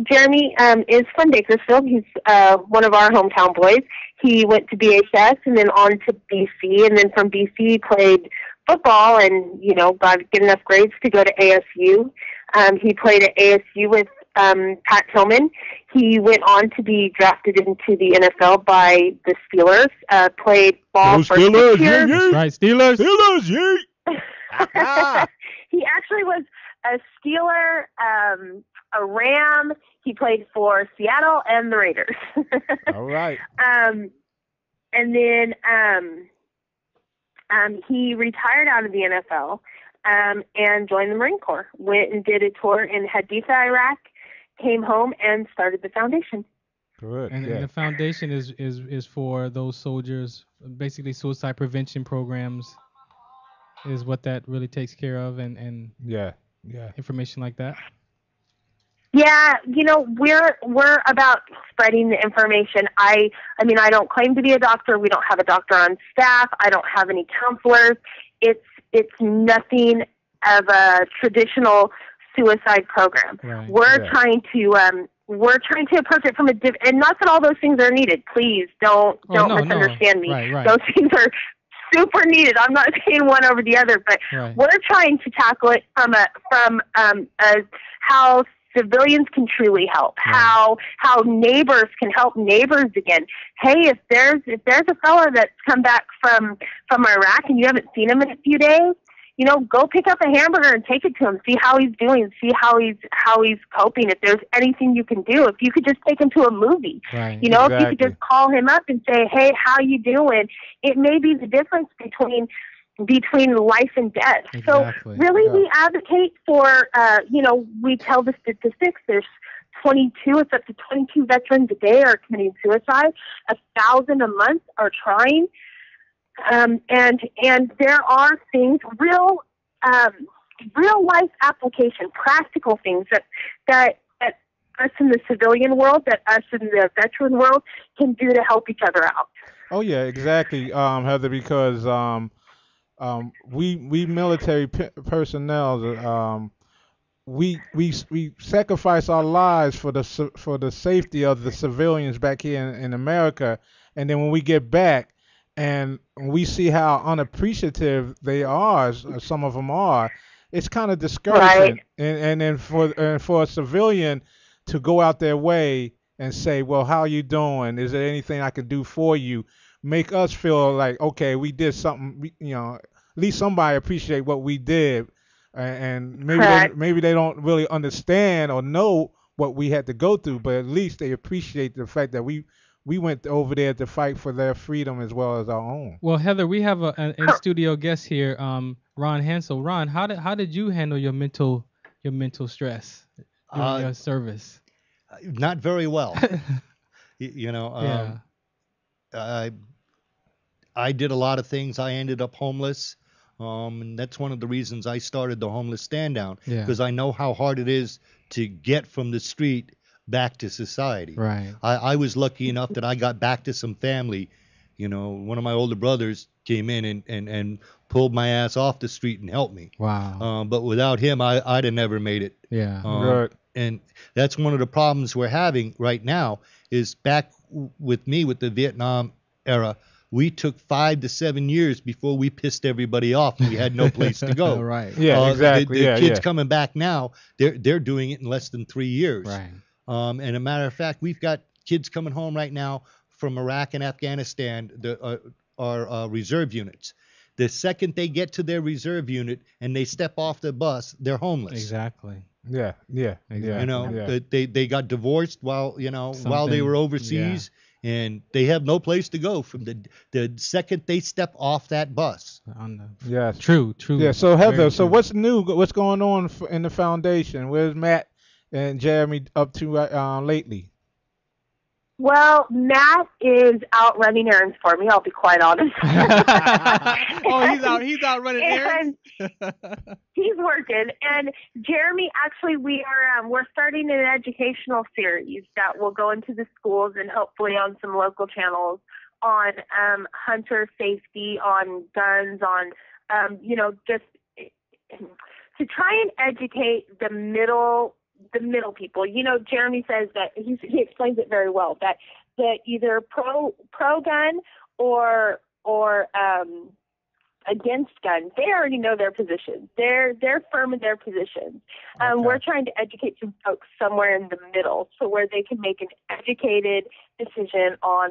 Speaker 6: Jeremy is from Bakersfield. He's one of our hometown boys. He went to BHS and then on to BC, and then from BC he played football and, got good enough grades to go to ASU. He played at ASU with Pat Tillman. He went on to be drafted into the NFL by the Steelers, played ball for 6 years.
Speaker 3: That's right, Steelers.
Speaker 4: Steelers, yay!
Speaker 6: He actually was a Steeler, a Ram. He played for Seattle and the Raiders.
Speaker 4: All right.
Speaker 6: And then he retired out of the NFL and joined the Marine Corps. Went and did a tour in Haditha, Iraq, came home and started the foundation.
Speaker 4: Good.
Speaker 3: And the foundation is for those soldiers, basically suicide prevention programs is what that really takes care of, and
Speaker 4: yeah.
Speaker 3: information like that.
Speaker 6: Yeah, we're about spreading the information. I don't claim to be a doctor. We don't have a doctor on staff. I don't have any counselors. It's nothing of a traditional suicide program.
Speaker 3: Right.
Speaker 6: We're trying to approach it from and not that all those things are needed. Please don't misunderstand me.
Speaker 3: Right.
Speaker 6: Those things are super needed. I'm not saying one over the other, but we're trying to tackle it from how civilians can truly help, how neighbors can help neighbors again. Hey, if there's a fella that's come back from Iraq and you haven't seen him in a few days, go pick up a hamburger and take it to him. See how he's doing. See how he's coping. If there's anything you can do, if you could just take him to a movie, if you could just call him up and say, "Hey, how you doing?" It may be the difference between life and death.
Speaker 3: Exactly.
Speaker 6: So really, we advocate for. We tell the statistics. There's 22. It's up to 22 veterans a day are committing suicide. 1,000 a month are trying. And there are things, real life application, practical things that us in the civilian world, that us in the veteran world can do to help each other out.
Speaker 4: Oh yeah, exactly, Heather. Because we military personnel, we sacrifice our lives for the safety of the civilians back here in America, and then when we get back. And we see how unappreciative they are, some of them are. It's kind of discouraging. Right. And then for a civilian to go out their way and say, "Well, how are you doing? Is there anything I can do for you?" make us feel like, okay, we did something, at least somebody appreciate what we did, and maybe they don't really understand or know what we had to go through, but at least they appreciate the fact that we went over there to fight for their freedom as well as our own.
Speaker 3: Well, Heather, we have an in-studio guest here, Ron Hansel. Ron, how did you handle your mental stress during your service?
Speaker 5: Not very well. I did a lot of things. I ended up homeless, and that's one of the reasons I started the Homeless Stand Down, because I know how hard it is to get from the street back to society.
Speaker 3: Right.
Speaker 5: I was lucky enough that I got back to some family. One of my older brothers came in and pulled my ass off the street and helped me.
Speaker 3: Wow.
Speaker 5: But without him, I'd have never made it.
Speaker 3: Yeah.
Speaker 4: Right.
Speaker 5: And that's one of the problems we're having right now is back with me with the Vietnam era. We took 5 to 7 years before we pissed everybody off. We had no place to go.
Speaker 3: Right.
Speaker 4: Yeah, exactly.
Speaker 5: The kids coming back now, they're doing it in less than 3 years.
Speaker 3: Right.
Speaker 5: And a matter of fact, we've got kids coming home right now from Iraq and Afghanistan, our reserve units. The second they get to their reserve unit and they step off the bus, they're homeless.
Speaker 3: Exactly.
Speaker 4: Yeah.
Speaker 3: Exactly.
Speaker 5: They got divorced while they were overseas, and they have no place to go from the second they step off that bus.
Speaker 4: Yes.
Speaker 3: True.
Speaker 4: Yeah. So Heather, what's new? What's going on in the foundation? Where's Matt and Jeremy up to lately?
Speaker 6: Well, Matt is out running errands for me. I'll be quite honest.
Speaker 3: He's out running errands.
Speaker 6: He's working, and Jeremy, actually, we're starting an educational series that will go into the schools and hopefully on some local channels on hunter safety, on guns, on just to try and educate the middle people. Jeremy says that he explains it very well, that either pro gun or against guns, they already know their positions. They're firm in their positions.
Speaker 4: Okay.
Speaker 6: We're trying to educate some folks somewhere in the middle, so where they can make an educated decision on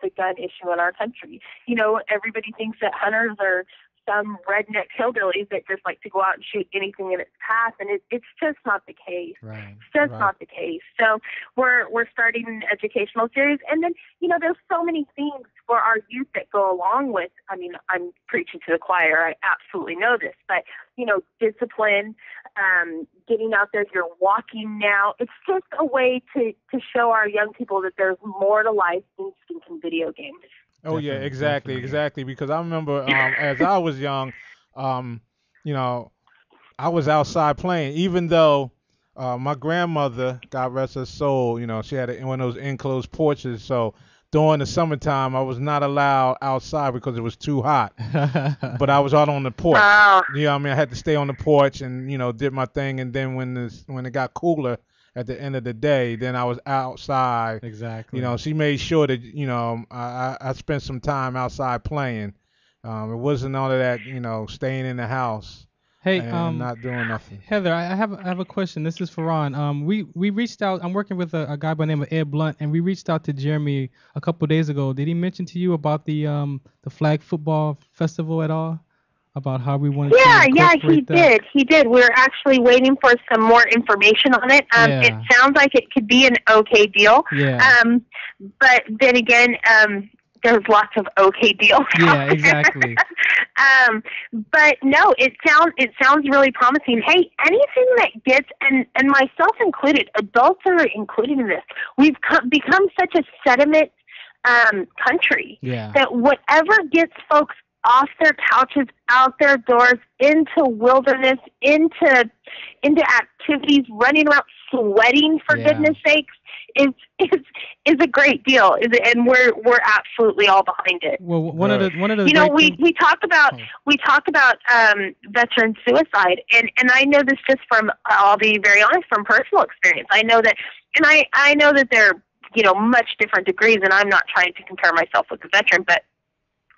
Speaker 6: the gun issue in our country. Everybody thinks that hunters are some redneck hillbillies that just like to go out and shoot anything in its path, and it's just not the case.
Speaker 3: Right.
Speaker 6: It's just not the case. So we're starting an educational series, and then there's so many things for our youth that go along with. I mean, I'm preaching to the choir. I absolutely know this, but discipline, getting out there. You're walking now. It's just a way to show our young people that there's more to life than stinking video games.
Speaker 4: Oh yeah, exactly. Because I remember as I was young, I was outside playing. Even though my grandmother, God rest her soul, she had one of those enclosed porches. So during the summertime, I was not allowed outside because it was too hot. But I was out on the porch. I had to stay on the porch and did my thing. And then when it got cooler at the end of the day, then I was outside.
Speaker 3: Exactly.
Speaker 4: She made sure that I spent some time outside playing. It wasn't all of that staying in the house.
Speaker 3: Hey,
Speaker 4: and not doing nothing.
Speaker 3: Heather, I have a question. This is for Ron. We reached out. I'm working with a guy by the name of Ed Blunt, and we reached out to Jeremy a couple of days ago. Did he mention to you about the Flag Football Festival at all? About how we wanted to incorporate that?
Speaker 6: He did. We're actually waiting for some more information on it. It sounds like it could be an okay deal.
Speaker 3: Yeah.
Speaker 6: But then again, there's lots of okay deals.
Speaker 3: Yeah, exactly.
Speaker 6: But no, it sounds really promising. Hey, anything that gets, and myself included, adults are included in this. We've become such a sediment country that whatever gets folks off their couches, out their doors, into wilderness, into activities, running around, sweating for goodness sakes, is a great deal. And we're absolutely all behind it.
Speaker 3: Well, one of the
Speaker 6: we talk about veteran suicide, and I know this just from, I'll be very honest, from personal experience. I know that, and I know that they're much different degrees, and I'm not trying to compare myself with a veteran, but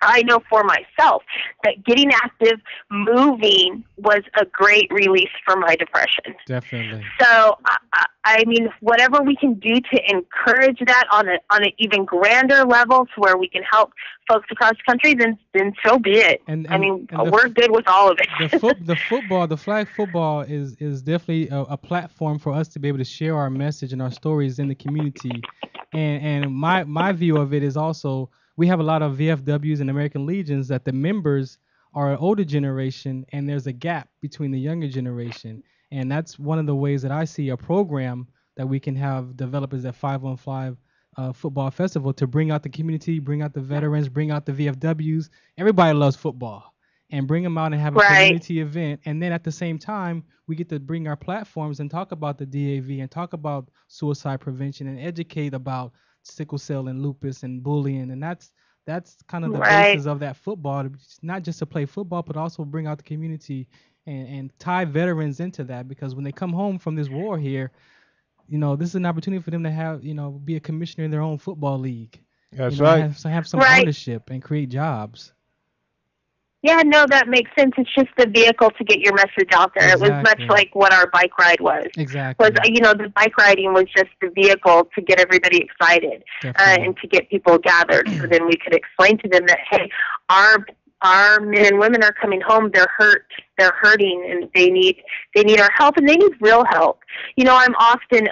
Speaker 6: I know for myself that getting active, moving was a great release for my depression.
Speaker 3: Definitely.
Speaker 6: So, I mean, whatever we can do to encourage that on an even grander level, to where we can help folks across the country, then so be it. And we're good with all of it.
Speaker 3: The flag football is definitely a platform for us to be able to share our message and our stories in the community. And my view of it is also, we have a lot of VFWs and American Legions that the members are an older generation, and there's a gap between the younger generation. And that's one of the ways that I see a program that we can have develop is that 5-on-5 football festival, to bring out the community, bring out the veterans, bring out the VFWs. Everybody loves football, and bring them out and have a community event. And then at the same time, we get to bring our platforms and talk about the DAV and talk about suicide prevention and educate about sickle cell and lupus and bullying. And that's kind of the basis of that football, not just to play football, but also bring out the community and tie veterans into that, because when they come home from this war here, this is an opportunity for them to have, be a commissioner in their own football league.
Speaker 4: That's right.
Speaker 3: Have some ownership and create jobs.
Speaker 6: Yeah, no, that makes sense. It's just the vehicle to get your message out there.
Speaker 3: Exactly.
Speaker 6: It was much like what our bike ride was.
Speaker 3: Exactly.
Speaker 6: The bike riding was just the vehicle to get everybody excited and to get people gathered. So then we could explain to them that, hey, our men and women are coming home. They're hurting, and they need our help, and they need real help. I'm often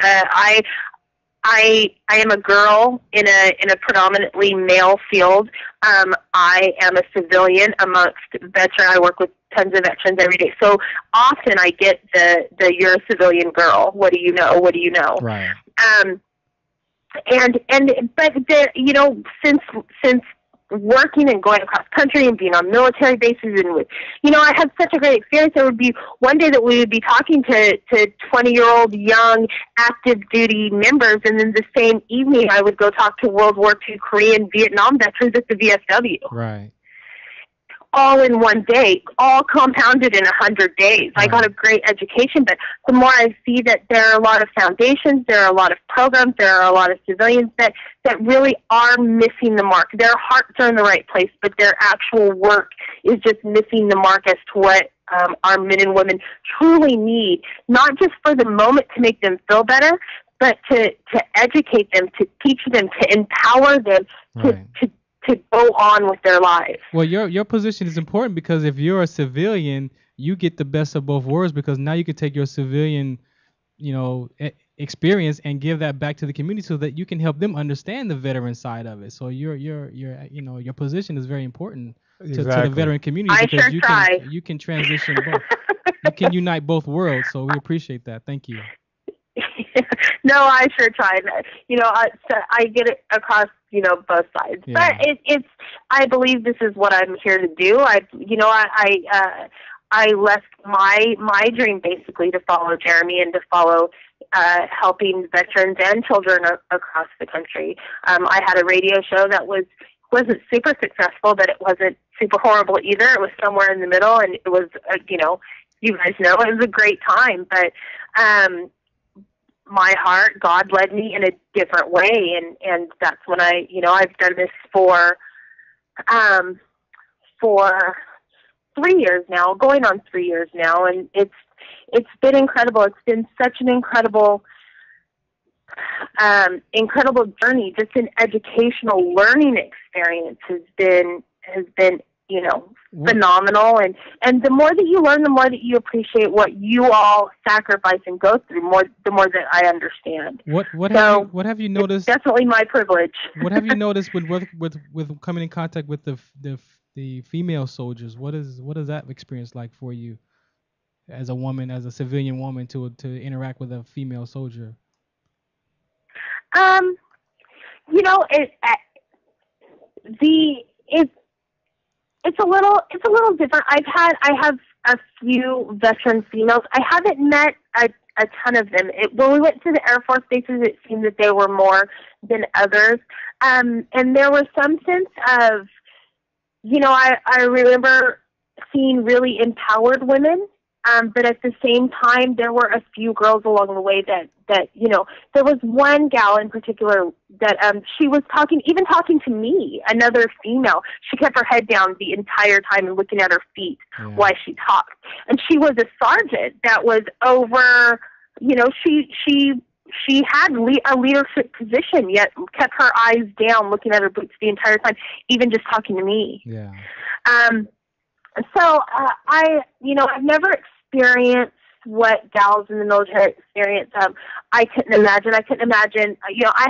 Speaker 6: I am a girl in a predominantly male field. I am a civilian amongst veterans. I work with tons of veterans every day. So often I get the you're a civilian girl. What do you know? What do you know?
Speaker 3: Right.
Speaker 6: Since working and going across country and being on military bases, and with, I had such a great experience. There would be one day that we would be talking to 20-year-old young active duty members, and then the same evening I would go talk to World War II, Korean, Vietnam veterans at the VFW.
Speaker 3: Right.
Speaker 6: All in one day, all compounded in 100 days.
Speaker 3: Right.
Speaker 6: I got a great education, but the more I see that there are a lot of foundations, there are a lot of programs, there are a lot of civilians that really are missing the mark. Their hearts are in the right place, but their actual work is just missing the mark as to what our men and women truly need, not just for the moment to make them feel better, but to educate them, to teach them, to empower them, to go on with their lives.
Speaker 3: Well, your position is important, because if you're a civilian, you get the best of both worlds, because now you can take your civilian, experience and give that back to the community so that you can help them understand the veteran side of it. So your position is very important to the veteran community, because you can transition both. You can unite both worlds. So we appreciate that. Thank you.
Speaker 6: No, I sure tried. I get it across, both sides. Yeah. But I believe this is what I'm here to do. I left my dream basically to follow Jeremy and to follow helping veterans and children across the country. I had a radio show that wasn't super successful, but it wasn't super horrible either. It was somewhere in the middle, and it was, you guys know, it was a great time. But my heart, God led me in a different way, and that's when I've done this for 3 years now, going on 3 years now, and it's been incredible. It's been such an incredible journey. Just an educational learning experience has been phenomenal, and the more that you learn, the more that you appreciate what you all sacrifice and go through, the more that I understand.
Speaker 3: What have you noticed?
Speaker 6: It's definitely my privilege.
Speaker 3: What have you noticed with coming in contact with the female soldiers? What is that experience like for you as a woman, as a civilian woman, to interact with a female soldier?
Speaker 6: It's a little different. I have a few veteran females. I haven't met a ton of them. When we went to the Air Force bases, it seemed that there were more than others. And there was some sense of, I remember seeing really empowered women But at the same time, there were a few girls along the way that there was one gal in particular that she was talking to me, another female. She kept her head down the entire time and looking at her feet while she talked. And she was a sergeant that was over, she had a leadership position, yet kept her eyes down, looking at her boots the entire time, even just talking to me.
Speaker 3: Yeah.
Speaker 6: So I've never experienced what gals in the military experience. I couldn't imagine. I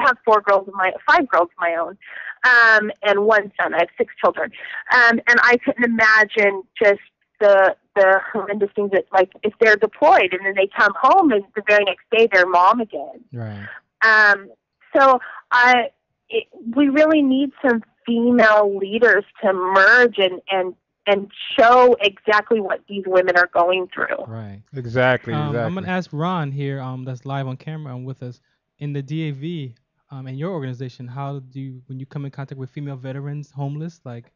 Speaker 6: have 5 girls of my own, and one son. I have 6 children, and I couldn't imagine just the horrendous things that, like, if they're deployed and then they come home and the very next day they're mom again.
Speaker 3: Right.
Speaker 6: So we really need some female leaders to merge and show exactly what these women are going through.
Speaker 3: Right.
Speaker 4: Exactly.
Speaker 3: I'm going to ask Ron here, that's live on camera and with us, in the DAV, in your organization, how do you, when you come in contact with female veterans, homeless, like?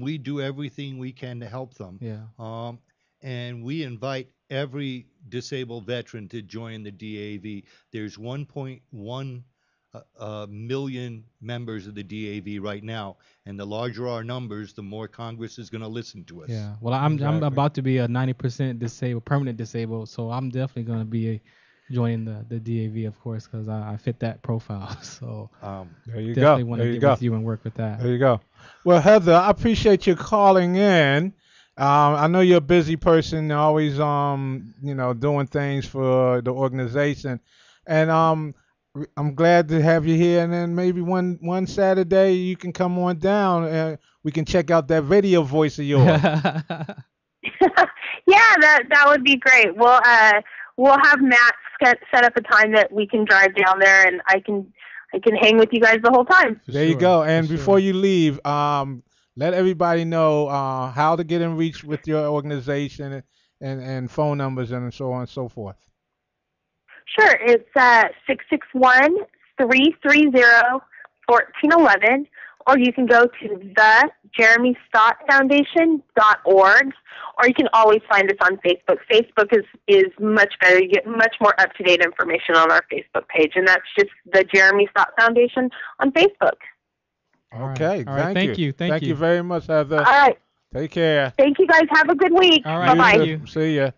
Speaker 5: We do everything we can to help them.
Speaker 3: Yeah.
Speaker 5: And we invite every disabled veteran to join the DAV. There's 1.1 million members of the DAV right now, and the larger our numbers, the more Congress is going to listen to us.
Speaker 3: Yeah. Well, I'm about to be a 90% disabled, permanent disabled, so I'm definitely going to be joining the DAV, of course, because I fit that profile. So
Speaker 4: there you
Speaker 3: definitely
Speaker 4: go.
Speaker 3: want to get with you and work with that.
Speaker 4: There you go. Well, Heather, I appreciate you calling in. I know you're a busy person, always doing things for the organization, and I'm glad to have you here. And then maybe one Saturday you can come on down and we can check out that radio voice of yours.
Speaker 6: Yeah, that would be great. We'll have Matt set up a time that we can drive down there, and I can hang with you guys the whole time.
Speaker 4: There you go. And before you leave, let everybody know how to get in reach with your organization and phone numbers and so on and so forth.
Speaker 6: Sure. It's 661-330-1411, or you can go to the JeremyStottFoundation.org, or you can always find us on Facebook. Facebook is much better. You get much more up-to-date information on our Facebook page, and that's just the Jeremy Stott Foundation on Facebook.
Speaker 4: Okay.
Speaker 3: All right. Thank you.
Speaker 4: Thank you very much, Heather.
Speaker 6: All right.
Speaker 4: Take care.
Speaker 6: Thank you, guys. Have a good week.
Speaker 3: All right.
Speaker 6: Bye-bye.
Speaker 3: Thank you.
Speaker 4: See ya.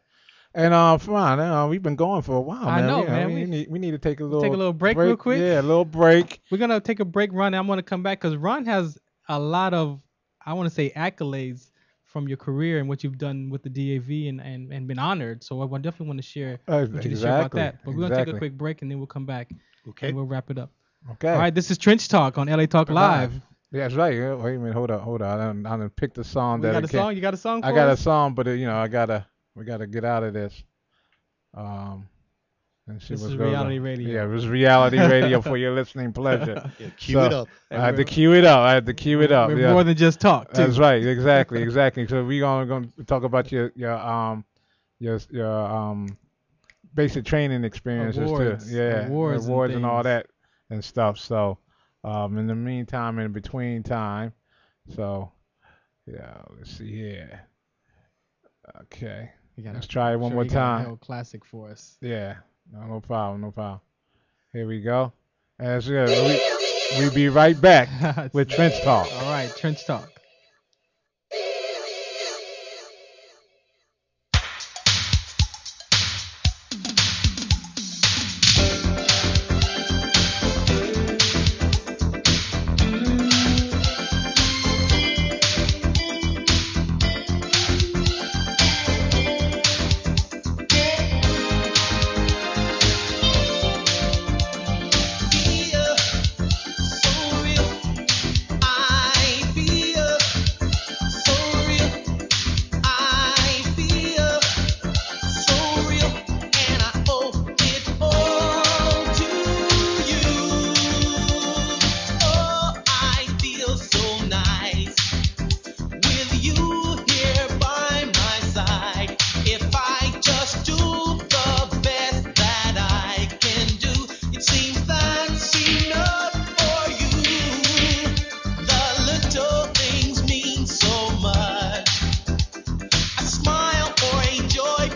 Speaker 4: And Fran, we've been going for a while, man.
Speaker 3: I know, man.
Speaker 4: We need to take a little
Speaker 3: break real quick.
Speaker 4: Yeah, a little break.
Speaker 3: We're gonna take a break, Ron. And I'm gonna come back because Ron has a lot of, I want to say, accolades from your career and what you've done with the DAV and been honored. So I definitely want to share what you to share about that. But we're gonna take a quick break and then we'll come back.
Speaker 5: Okay.
Speaker 3: And we'll wrap it up.
Speaker 4: Okay.
Speaker 3: All right. This is Trench Talk on LA Talk Live.
Speaker 4: Yeah, that's right. Wait a minute. Hold on. I done picked a song that
Speaker 3: You got a song? You got a song?
Speaker 4: I got a song, but we gotta get out of this. And see
Speaker 3: This
Speaker 4: what's
Speaker 3: is
Speaker 4: going
Speaker 3: reality
Speaker 4: on.
Speaker 3: radio.
Speaker 4: Yeah, it was reality radio for your listening pleasure.
Speaker 5: Yeah, cue it up.
Speaker 4: I had to cue it up.
Speaker 3: We're
Speaker 4: Yeah.
Speaker 3: more than just talk, too.
Speaker 4: That's right. Exactly. So we're gonna talk about your basic training experiences
Speaker 3: Awards.
Speaker 4: too. Yeah,
Speaker 3: Awards
Speaker 4: and all
Speaker 3: things.
Speaker 4: that and stuff. So in the meantime, in between time, so yeah, let's see here. Okay. Let's try it one more time.
Speaker 3: Old classic for us.
Speaker 4: Yeah, no problem. Here we go. As we'll be right back with Trench Talk.
Speaker 3: All right, Trench Talk.
Speaker 7: Smile or a joy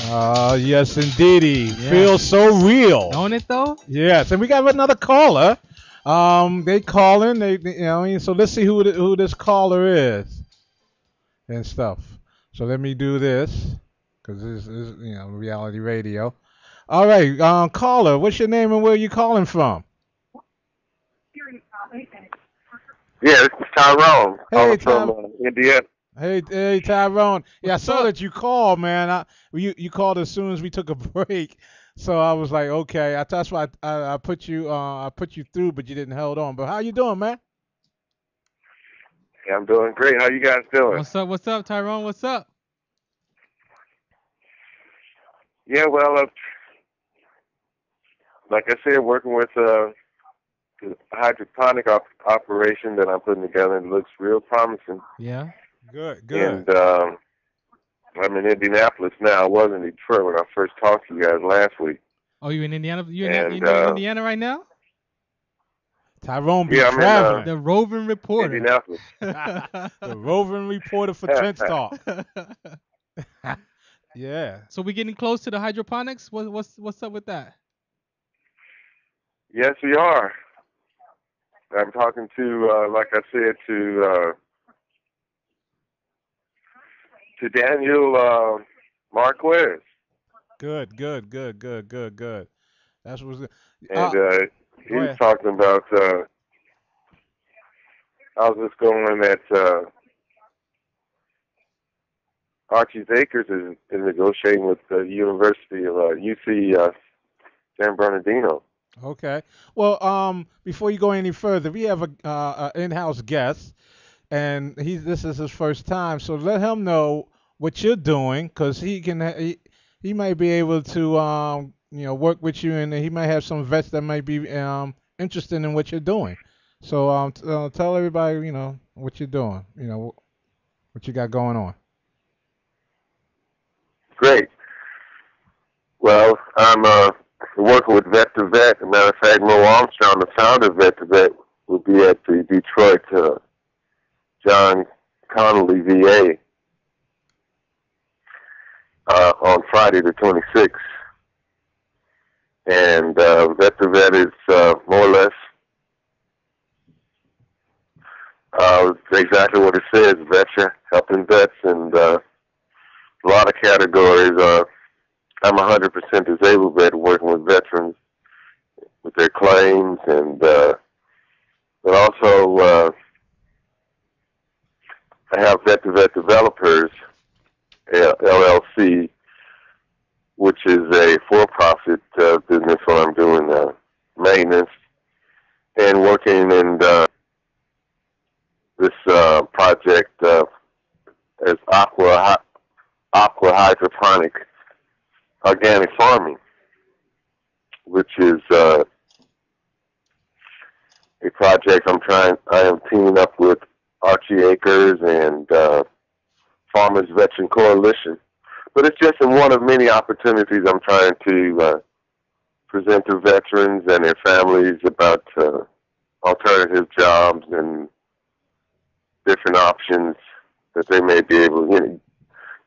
Speaker 4: Yes, indeedy.
Speaker 3: Yeah.
Speaker 4: Feels so real.
Speaker 3: Don't it though?
Speaker 4: Yes, and we got another caller. They calling. So let's see who this caller is and stuff. So let me do this because this is reality radio. All right, caller. What's your name and where you calling from?
Speaker 7: Yeah, this is Tyrone.
Speaker 4: Hey,
Speaker 7: Calling from Indiana.
Speaker 4: Hey, Tyrone. Yeah, I saw that you called, man. You called as soon as we took a break, so I was like, okay. That's why I put you through, but you didn't hold on. But how you doing, man?
Speaker 7: Yeah, I'm doing great. How you guys doing?
Speaker 3: What's up, Tyrone? What's up?
Speaker 7: Yeah, well, like I said, working with the hydroponic operation that I'm putting together, it looks real promising.
Speaker 3: Yeah.
Speaker 4: Good.
Speaker 7: And I'm in Indianapolis now. I was in Detroit when I first talked to you guys last week.
Speaker 3: Oh, you in Indiana? You in
Speaker 7: And,
Speaker 3: Indiana right now?
Speaker 4: Tyrone be
Speaker 7: Yeah, I'm
Speaker 4: traveling.
Speaker 3: The roving reporter.
Speaker 7: Indianapolis.
Speaker 4: The roving reporter for Trench Talk. Yeah.
Speaker 3: So we getting close to the hydroponics? What's up with that?
Speaker 7: Yes, we are. I'm talking to, like I said, to Daniel Marquez.
Speaker 4: Good. That's what's good.
Speaker 7: And he was talking about, I was just going at Archie's Acres is negotiating with the University of UC San Bernardino.
Speaker 4: Okay. Well, before you go any further, we have a in-house guest, and this is his first time. So let him know what you're doing, because he might be able to work with you, and he might have some vets that might be interested in what you're doing. So tell everybody what you're doing, what you got going on.
Speaker 7: Great. Well, I'm working with Vet to Vet. As a matter of fact, Mo Armstrong, the founder of Vet to Vet, will be at the Detroit John Connolly VA on Friday the 26th. And Vet to Vet is more or less exactly what it says, Vetcha, helping vets, and a lot of categories. I'm 100% disabled vet working with veterans with their claims, and but also I have Vet to Vet Developers LLC, which is a for-profit business where I'm doing maintenance and working in this project as aqua hydroponic organic farming, which is a project I am teaming up with Archie Acres and Farmers Veteran Coalition. But it's just one of many opportunities I'm trying to present to veterans and their families about alternative jobs and different options that they may be able to,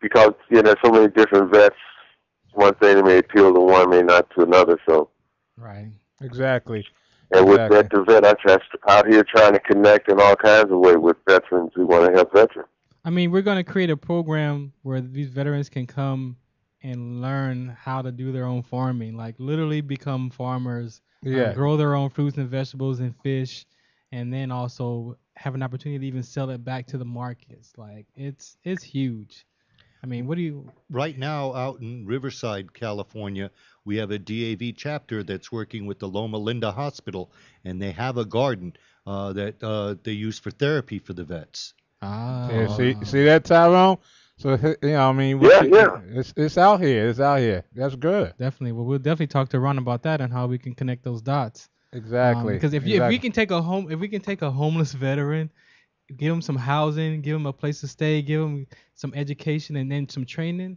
Speaker 7: because there's so many different vets. One thing may appeal to one, may not to another. So,
Speaker 4: right, exactly.
Speaker 7: And with Vet to Vet, I'm just out here trying to connect in all kinds of ways with veterans who want to help veterans.
Speaker 3: I mean, we're going to create a program where these veterans can come and learn how to do their own farming, like literally become farmers, grow their own fruits and vegetables and fish, and then also have an opportunity to even sell it back to the markets. Like it's huge. I mean, what do you...
Speaker 5: Right now, out in Riverside, California, we have a DAV chapter that's working with the Loma Linda Hospital, and they have a garden that they use for therapy for the vets.
Speaker 4: Yeah, see that, Tyrone? So, I mean, it's out here. It's out here. That's good.
Speaker 3: Definitely. Well, we'll definitely talk to Ron about that and how we can connect those dots.
Speaker 4: Exactly.
Speaker 3: Because if we can take a homeless veteran, give him some housing, give him a place to stay, give him some education, and then some training.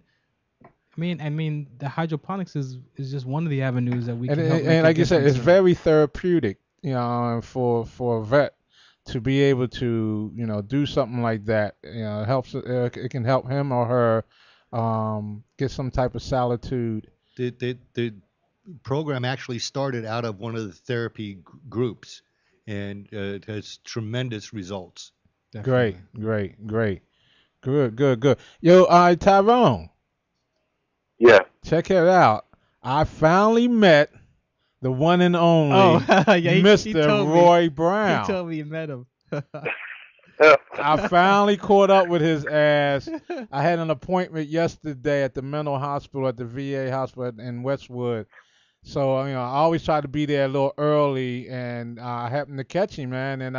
Speaker 3: I mean, the hydroponics is just one of the avenues that we can help.
Speaker 4: And like you said, it's very therapeutic, for a vet to be able to, do something like that. It helps. It can help him or her get some type of solitude.
Speaker 5: The program actually started out of one of the therapy groups, and it has tremendous results.
Speaker 3: Definitely.
Speaker 4: Great. Good. Yo, Tyrone.
Speaker 7: Yeah.
Speaker 4: Check it out. I finally met the one and only
Speaker 3: yeah, he
Speaker 4: Mr.
Speaker 3: told me.
Speaker 4: Roy Brown.
Speaker 3: He told me you met him.
Speaker 4: I finally caught up with his ass. I had an appointment yesterday at the mental hospital at the VA hospital in Westwood. So, I always try to be there a little early, and I happened to catch him, man. And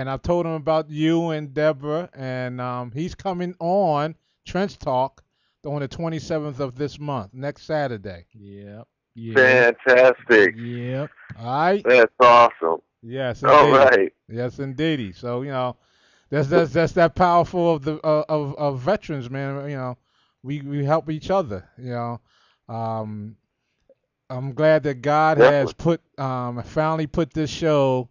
Speaker 4: I told him about you and Deborah, and he's coming on Trench Talk on the 27th of this month, next Saturday.
Speaker 3: Yep.
Speaker 7: Fantastic.
Speaker 3: Yep.
Speaker 4: All right.
Speaker 7: That's awesome.
Speaker 4: Yes.
Speaker 7: All
Speaker 4: Indeedy.
Speaker 7: right.
Speaker 4: Yes, indeedy. So that's that powerful of the of veterans, man. We help each other. I'm glad that God has finally put this show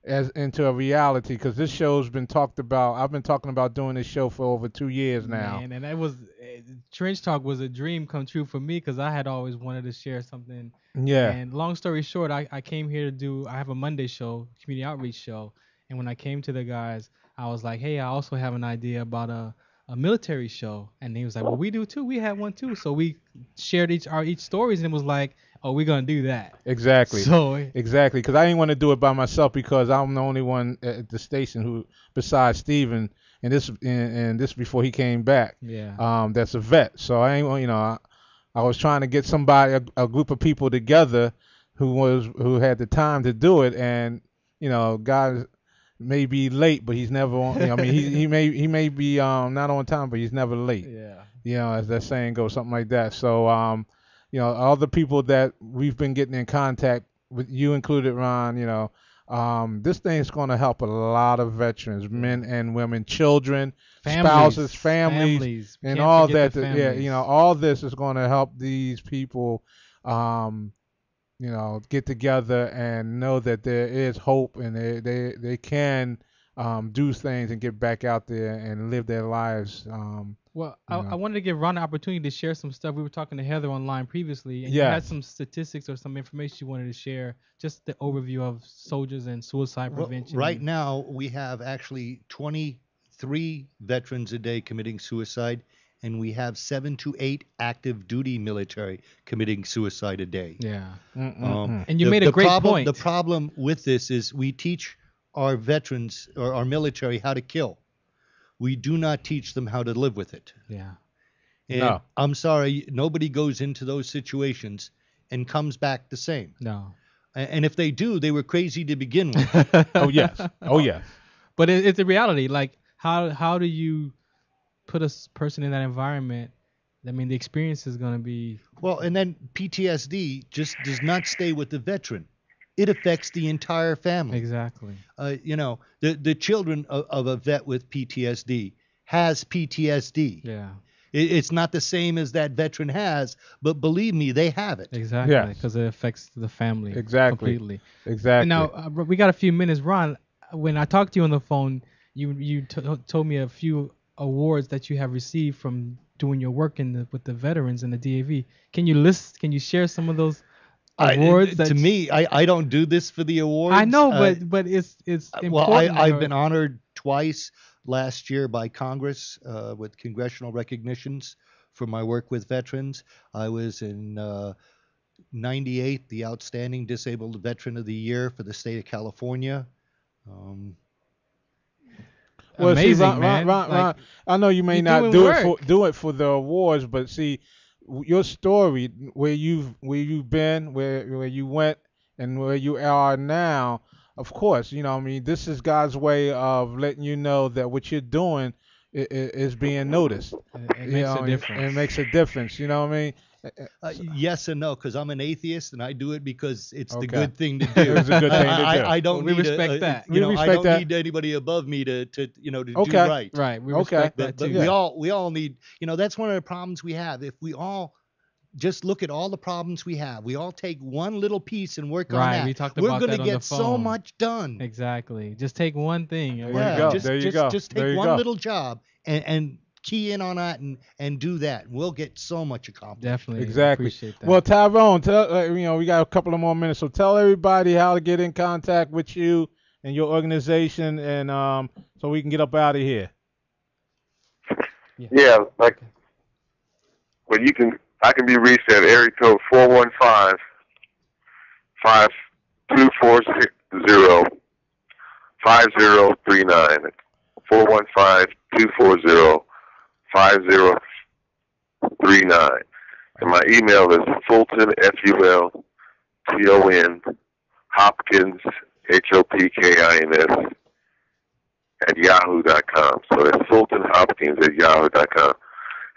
Speaker 4: into a reality, because this show's been talked about. I've been talking about doing this show for over 2 years now.
Speaker 3: Man, and that was Trench Talk was a dream come true for me, because I had always wanted to share something.
Speaker 4: Yeah.
Speaker 3: And long story short, I came here I have a Monday show, community outreach show, and when I came to the guys, I was like, hey, I also have an idea about a military show, and he was like, well, we do too. We have one too. So we shared each stories, and it was like, oh, we're gonna do that.
Speaker 4: Exactly.
Speaker 3: So
Speaker 4: exactly, because I didn't want to do it by myself, because I'm the only one at the station who, besides Steven, and this before he came back.
Speaker 3: Yeah.
Speaker 4: That's a vet. So I ain't, I was trying to get somebody, a group of people together who had the time to do it, and God may be late, but he's never on. He may be not on time, but he's never late.
Speaker 3: Yeah.
Speaker 4: As that saying goes, something like that. So all the people that we've been getting in contact with, you included, Ron, this thing is going to help a lot of veterans, men and women, children, spouses, families, and all that. All this is going to help these people, get together and know that there is hope, and they can do things and get back out there and live their lives.
Speaker 3: I wanted to give Ron an opportunity to share some stuff. We were talking to Heather online previously, and you had some statistics or some information you wanted to share, just the overview of soldiers and suicide prevention.
Speaker 5: Right now, we have actually 23 veterans a day committing suicide, and we have 7 to 8 active duty military committing suicide a day.
Speaker 3: Yeah. And you made a great point.
Speaker 5: The problem with this is we teach our veterans or our military how to kill. We do not teach them how to live with it.
Speaker 3: Yeah.
Speaker 5: And
Speaker 4: No.
Speaker 5: I'm sorry, nobody goes into those situations and comes back the same.
Speaker 3: No.
Speaker 5: And if they do, they were crazy to begin with.
Speaker 4: Oh yes.
Speaker 3: But it's a reality. Like, how do you put a person in that environment? I mean, the experience is going to be...
Speaker 5: Well, and then PTSD just does not stay with the veteran. It affects the entire family.
Speaker 3: Exactly.
Speaker 5: The children of a vet with PTSD has PTSD.
Speaker 3: Yeah.
Speaker 5: It's not the same as that veteran has, but believe me, they have it.
Speaker 3: Exactly.
Speaker 4: Yes.
Speaker 3: Because it affects the family
Speaker 4: Exactly.
Speaker 3: completely.
Speaker 4: Exactly.
Speaker 3: And now, we got a few minutes. Ron, when I talked to you on the phone, you told me a few awards that you have received from doing your work with the veterans in the DAV. Can you share some of those awards?
Speaker 5: I don't do this for the awards.
Speaker 3: I know, but it's important.
Speaker 5: Well, I've been honored twice last year by Congress with congressional recognitions for my work with veterans. I was in 98 the Outstanding Disabled Veteran of the Year for the state of California.
Speaker 4: Well,
Speaker 3: amazing,
Speaker 4: see,
Speaker 3: man.
Speaker 4: Ron, I know you may not do it for the awards, but see, your story, where you've been, where you went, and where you are now. Of course, this is God's way of letting you know that what you're doing is being noticed.
Speaker 3: It makes a difference.
Speaker 4: It makes a difference. You know what I mean?
Speaker 5: Yes and no, because I'm an atheist and I do it because it's the
Speaker 4: Okay.
Speaker 5: good thing to do.
Speaker 4: It's a good thing to do.
Speaker 5: I don't
Speaker 3: We
Speaker 5: need
Speaker 3: respect that.
Speaker 4: We
Speaker 5: I
Speaker 4: respect
Speaker 5: don't
Speaker 4: that.
Speaker 5: need anybody above me to do
Speaker 4: Okay.
Speaker 5: right.
Speaker 3: Right. We
Speaker 4: Okay.
Speaker 3: respect
Speaker 5: But
Speaker 3: that too.
Speaker 5: we all need. That's one of the problems we have. If we all just look at all the problems we have, we all take one little piece and work on
Speaker 3: Right,
Speaker 5: that.
Speaker 3: we talked
Speaker 5: We're
Speaker 3: about
Speaker 5: gonna
Speaker 3: that on
Speaker 5: get
Speaker 3: the
Speaker 5: so
Speaker 3: phone.
Speaker 5: much done.
Speaker 3: Exactly. Just take one thing.
Speaker 4: There you go.
Speaker 5: Just
Speaker 4: There you
Speaker 5: just
Speaker 4: go.
Speaker 5: just
Speaker 4: There
Speaker 5: take
Speaker 4: you
Speaker 5: one
Speaker 4: go.
Speaker 5: little job and key in on that and do that. We'll get so much accomplished.
Speaker 3: Definitely.
Speaker 4: Exactly.
Speaker 3: Appreciate that.
Speaker 4: Well, Tyrone, we got a couple of more minutes, so tell everybody how to get in contact with you and your organization, and so we can get up out of here.
Speaker 7: Yeah, like, well, I can be reached at area code 415-5240-5039. 415-240-5039. And my email is Fulton, Fulton, Hopkins, Hopkins, at yahoo.com. So that's Fulton Hopkins at yahoo.com.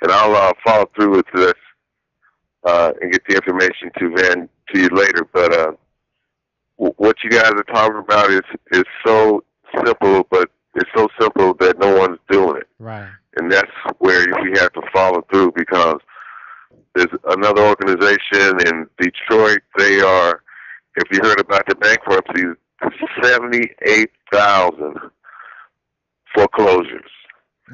Speaker 7: And I'll follow through with this and get the information to you later. But what you guys are talking about is so simple, but it's so simple that no one's doing it.
Speaker 3: Right.
Speaker 7: And that's where we have to follow through, because there's another organization in Detroit. They are, if you heard about the bankruptcy, 78,000 foreclosures.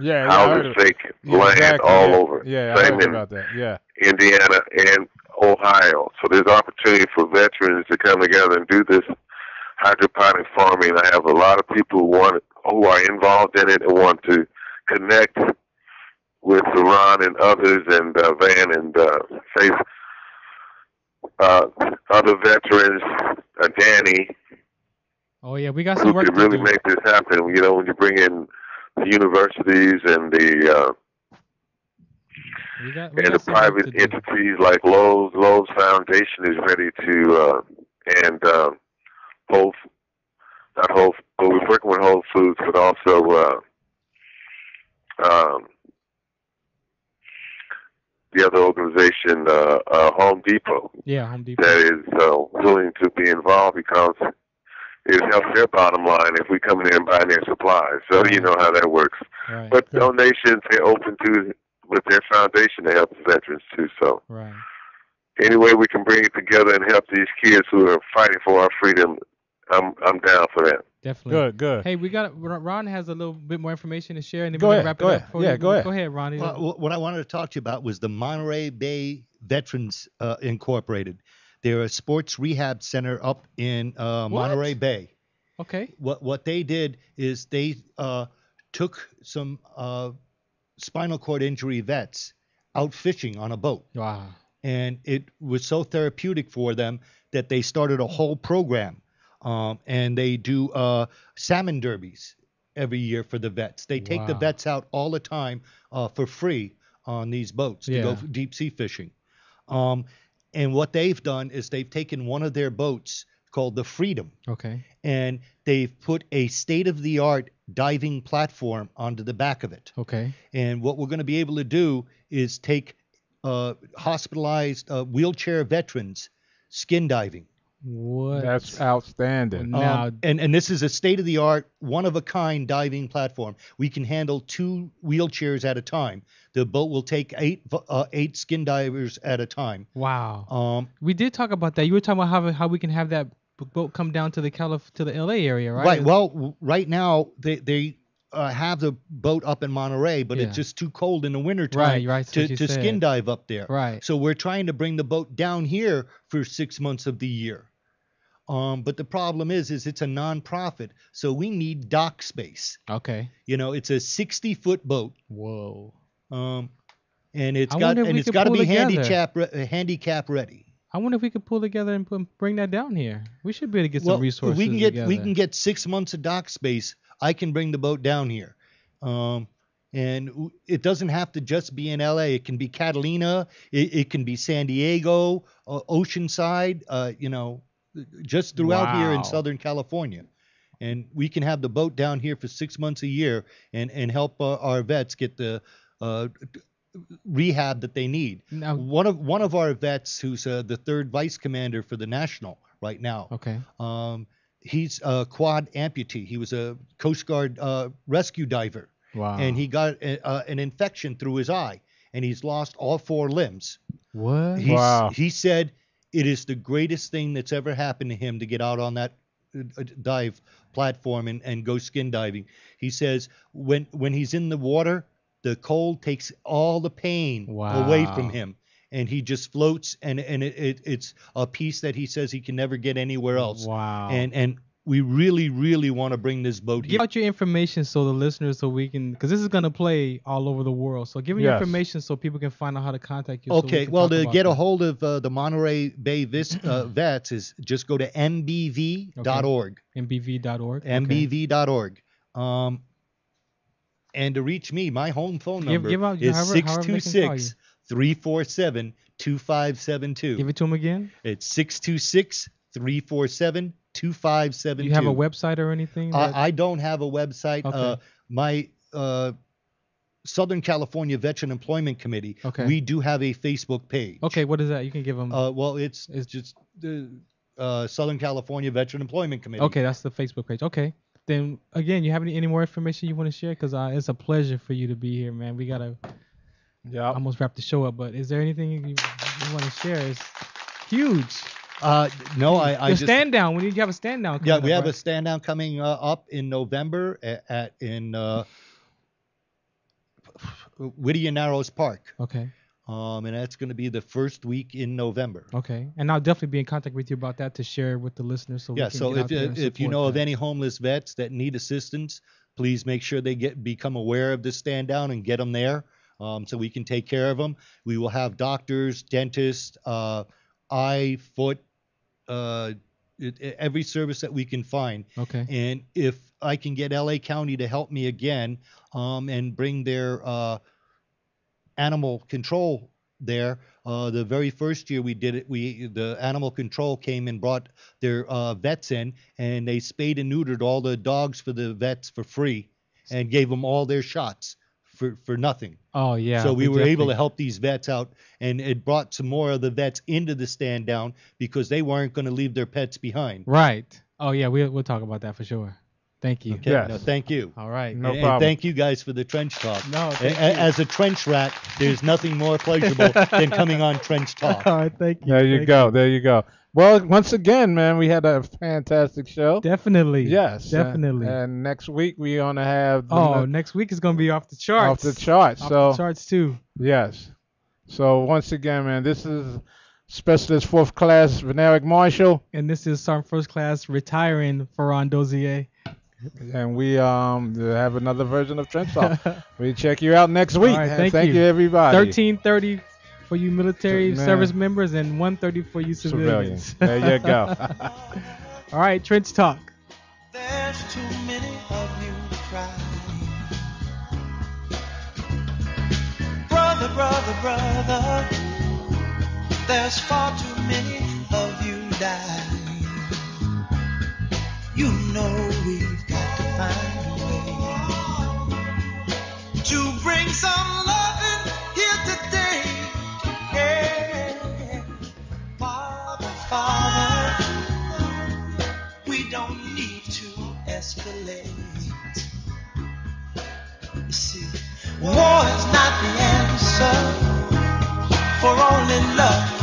Speaker 4: Yeah,
Speaker 7: houses vacant, land all over.
Speaker 4: Yeah,
Speaker 7: Same
Speaker 4: I heard
Speaker 7: in
Speaker 4: about that. Yeah.
Speaker 7: Indiana and Ohio. So there's opportunity for veterans to come together and do this hydroponic farming. I have a lot of people who are involved in it and want to connect with Ron and others, and Van and Faith, other veterans, Danny.
Speaker 3: Oh yeah, we got some
Speaker 7: who
Speaker 3: work
Speaker 7: could
Speaker 3: to
Speaker 7: really
Speaker 3: do.
Speaker 7: make this happen. You know, when you bring in the universities and the
Speaker 3: We got
Speaker 7: and the
Speaker 3: some work
Speaker 7: private
Speaker 3: to do.
Speaker 7: entities like Lowe's. Lowe's Foundation is ready to and we're working with Whole Foods, but also the other organization, Home Depot,
Speaker 3: Yeah, Home Depot.
Speaker 7: that is willing to be involved, because it helps their bottom line if we come in and buy their supplies. So you know how that works.
Speaker 3: Right.
Speaker 7: But donations, they're open to with their foundation to help the veterans too. So
Speaker 3: Right.
Speaker 7: any way we can bring it together and help these kids who are fighting for our freedom, I'm down for that.
Speaker 3: Definitely.
Speaker 4: Good.
Speaker 3: Hey, Ron has a little bit more information to share, and then
Speaker 4: Go
Speaker 3: we're
Speaker 4: ahead,
Speaker 3: gonna wrap
Speaker 4: go
Speaker 3: it
Speaker 4: ahead.
Speaker 3: up. For
Speaker 4: Yeah,
Speaker 3: you.
Speaker 4: go ahead.
Speaker 3: Go ahead, Ron.
Speaker 5: Well, what I wanted to talk to you about was the Monterey Bay Veterans Incorporated. They're a sports rehab center up in Monterey Bay.
Speaker 3: Okay.
Speaker 5: What they did is they took some spinal cord injury vets out fishing on a boat.
Speaker 3: Wow.
Speaker 5: And it was so therapeutic for them that they started a whole program. And they do salmon derbies every year for the vets. They take the
Speaker 3: Wow.
Speaker 5: vets out all the time for free on these boats to go deep sea fishing. And what they've done is they've taken one of their boats called the Freedom,
Speaker 3: Okay.
Speaker 5: and they've put a state-of-the-art diving platform onto the back of it.
Speaker 3: Okay.
Speaker 5: And what we're going to be able to do is take hospitalized wheelchair veterans skin diving.
Speaker 3: What?
Speaker 4: That's outstanding.
Speaker 3: Now,
Speaker 5: And this is a state-of-the-art, one-of-a-kind diving platform. We can handle 2 wheelchairs at a time. The boat will take 8 skin divers at a time.
Speaker 3: wow. We did talk about that. You were talking about how we can have that boat come down to the to the LA area, right?
Speaker 5: Right. Well, right now they have the boat up in Monterey, but
Speaker 3: Yeah.
Speaker 5: it's just too cold in the wintertime
Speaker 3: Right, that's what
Speaker 5: to
Speaker 3: you
Speaker 5: skin
Speaker 3: said.
Speaker 5: dive up there.
Speaker 3: Right.
Speaker 5: So we're trying to bring the boat down here for 6 months of the year. But the problem is it's a non-profit, so we need dock space.
Speaker 3: Okay.
Speaker 5: You know, it's a 60-foot boat.
Speaker 3: Whoa.
Speaker 5: And it's
Speaker 3: I
Speaker 5: got
Speaker 3: wonder if we
Speaker 5: it's
Speaker 3: could
Speaker 5: got to
Speaker 3: pull
Speaker 5: be
Speaker 3: together.
Speaker 5: handicap ready.
Speaker 3: I wonder if we could pull together and bring that down here. We should be able to get
Speaker 5: Well,
Speaker 3: some resources
Speaker 5: we can
Speaker 3: together.
Speaker 5: get 6 months of dock space. I can bring the boat down here. And it doesn't have to just be in LA. It can be Catalina. It can be San Diego, Oceanside, just throughout here
Speaker 3: Wow.
Speaker 5: in Southern California. And we can have the boat down here for 6 months a year and help our vets get the rehab that they need.
Speaker 3: Now-
Speaker 5: One of our vets, who's the 3rd vice commander for the National right now,
Speaker 3: Okay.
Speaker 5: he's a quad amputee. He was a Coast Guard rescue diver.
Speaker 3: Wow.
Speaker 5: And he got an infection through his eye, and he's lost all 4 limbs.
Speaker 3: What?
Speaker 4: Wow.
Speaker 5: He said it is the greatest thing that's ever happened to him to get out on that dive platform and go skin diving. He says when he's in the water, the cold takes all the pain away from him, and he just floats, and it's a peace that he says he can never get anywhere else.
Speaker 3: Wow.
Speaker 5: And we really, really want to bring this boat here.
Speaker 3: Give out your information so the listeners, so we can, because this is going to play all over the world. So give me your information so people can find out how to contact you.
Speaker 5: Okay, well, to get a hold of the Monterey Bay vets is just go to mbv.org.
Speaker 3: mbv.org.
Speaker 5: mbv.org. And to reach me, my home phone number is 626-347-2572.
Speaker 3: Give it to them again.
Speaker 5: It's 626-347-2572.
Speaker 3: Do you have a website or anything?
Speaker 5: I don't have a website.
Speaker 3: Okay.
Speaker 5: My Southern California Veteran Employment Committee, we do have a Facebook page.
Speaker 3: Okay, what is that? You can give them.
Speaker 5: Well, it's just the Southern California Veteran Employment Committee.
Speaker 3: Okay, that's the Facebook page. Okay. Then, again, you have any more information you want to share? Because it's a pleasure for you to be here, man. We got to almost wrap the show up. But is there anything you want to share? It's huge.
Speaker 5: No, I
Speaker 3: just stand down. When you have a stand down.
Speaker 5: Yeah, we have a stand down coming up in November in Whittier Narrows Park.
Speaker 3: Okay.
Speaker 5: And that's going to be the first week in November.
Speaker 3: Okay. And I'll definitely be in contact with you about that to share with the listeners. So
Speaker 5: if you know of any homeless vets that need assistance, please make sure they become aware of this stand down and get them there, so we can take care of them. We will have doctors, dentists, eye, foot, every service that we can find.
Speaker 3: Okay.
Speaker 5: And if I can get LA County to help me again, and bring their animal control there, the very first year we did it, the animal control came and brought their vets in, and they spayed and neutered all the dogs for the vets for free, and gave them all their shots for nothing.
Speaker 3: Oh, yeah.
Speaker 5: So we were able to help these vets out, and it brought some more of the vets into the stand down because they weren't going to leave their pets behind.
Speaker 3: Right. Oh, yeah, we'll talk about that for sure. Thank you.
Speaker 5: Okay. Yes. No, thank you.
Speaker 3: All right.
Speaker 5: No problem. And thank you guys for the Trench Talk.
Speaker 3: No, thank you.
Speaker 5: As a trench rat, there's nothing more pleasurable than coming on Trench Talk.
Speaker 3: All right, thank you.
Speaker 4: There you go. There you go. Well, once again, man, we had a fantastic show.
Speaker 3: Definitely.
Speaker 4: Yes.
Speaker 3: Definitely.
Speaker 4: And next week we're going to have...
Speaker 3: next week is going to be off the charts.
Speaker 4: Off the charts.
Speaker 3: Off the charts, too.
Speaker 4: Yes. So, once again, man, this is Specialist 4th Class Veneric Marshall.
Speaker 3: And this is Sergeant 1st Class retiring Ferran Dozier.
Speaker 4: And we have another version of Trench Talk. We check you out next week.
Speaker 3: All right, thank
Speaker 4: you, everybody.
Speaker 3: 13:30 for you military service members and 1:30 for you civilians.
Speaker 4: There you go.
Speaker 3: All right, Trench Talk.
Speaker 2: There's too many of you crying. Brother, brother, brother. There's far too many of you dying. You know we've got to find a way to bring some loving here today. Yeah. Father, we don't need to escalate. You see, war is not the answer, for only love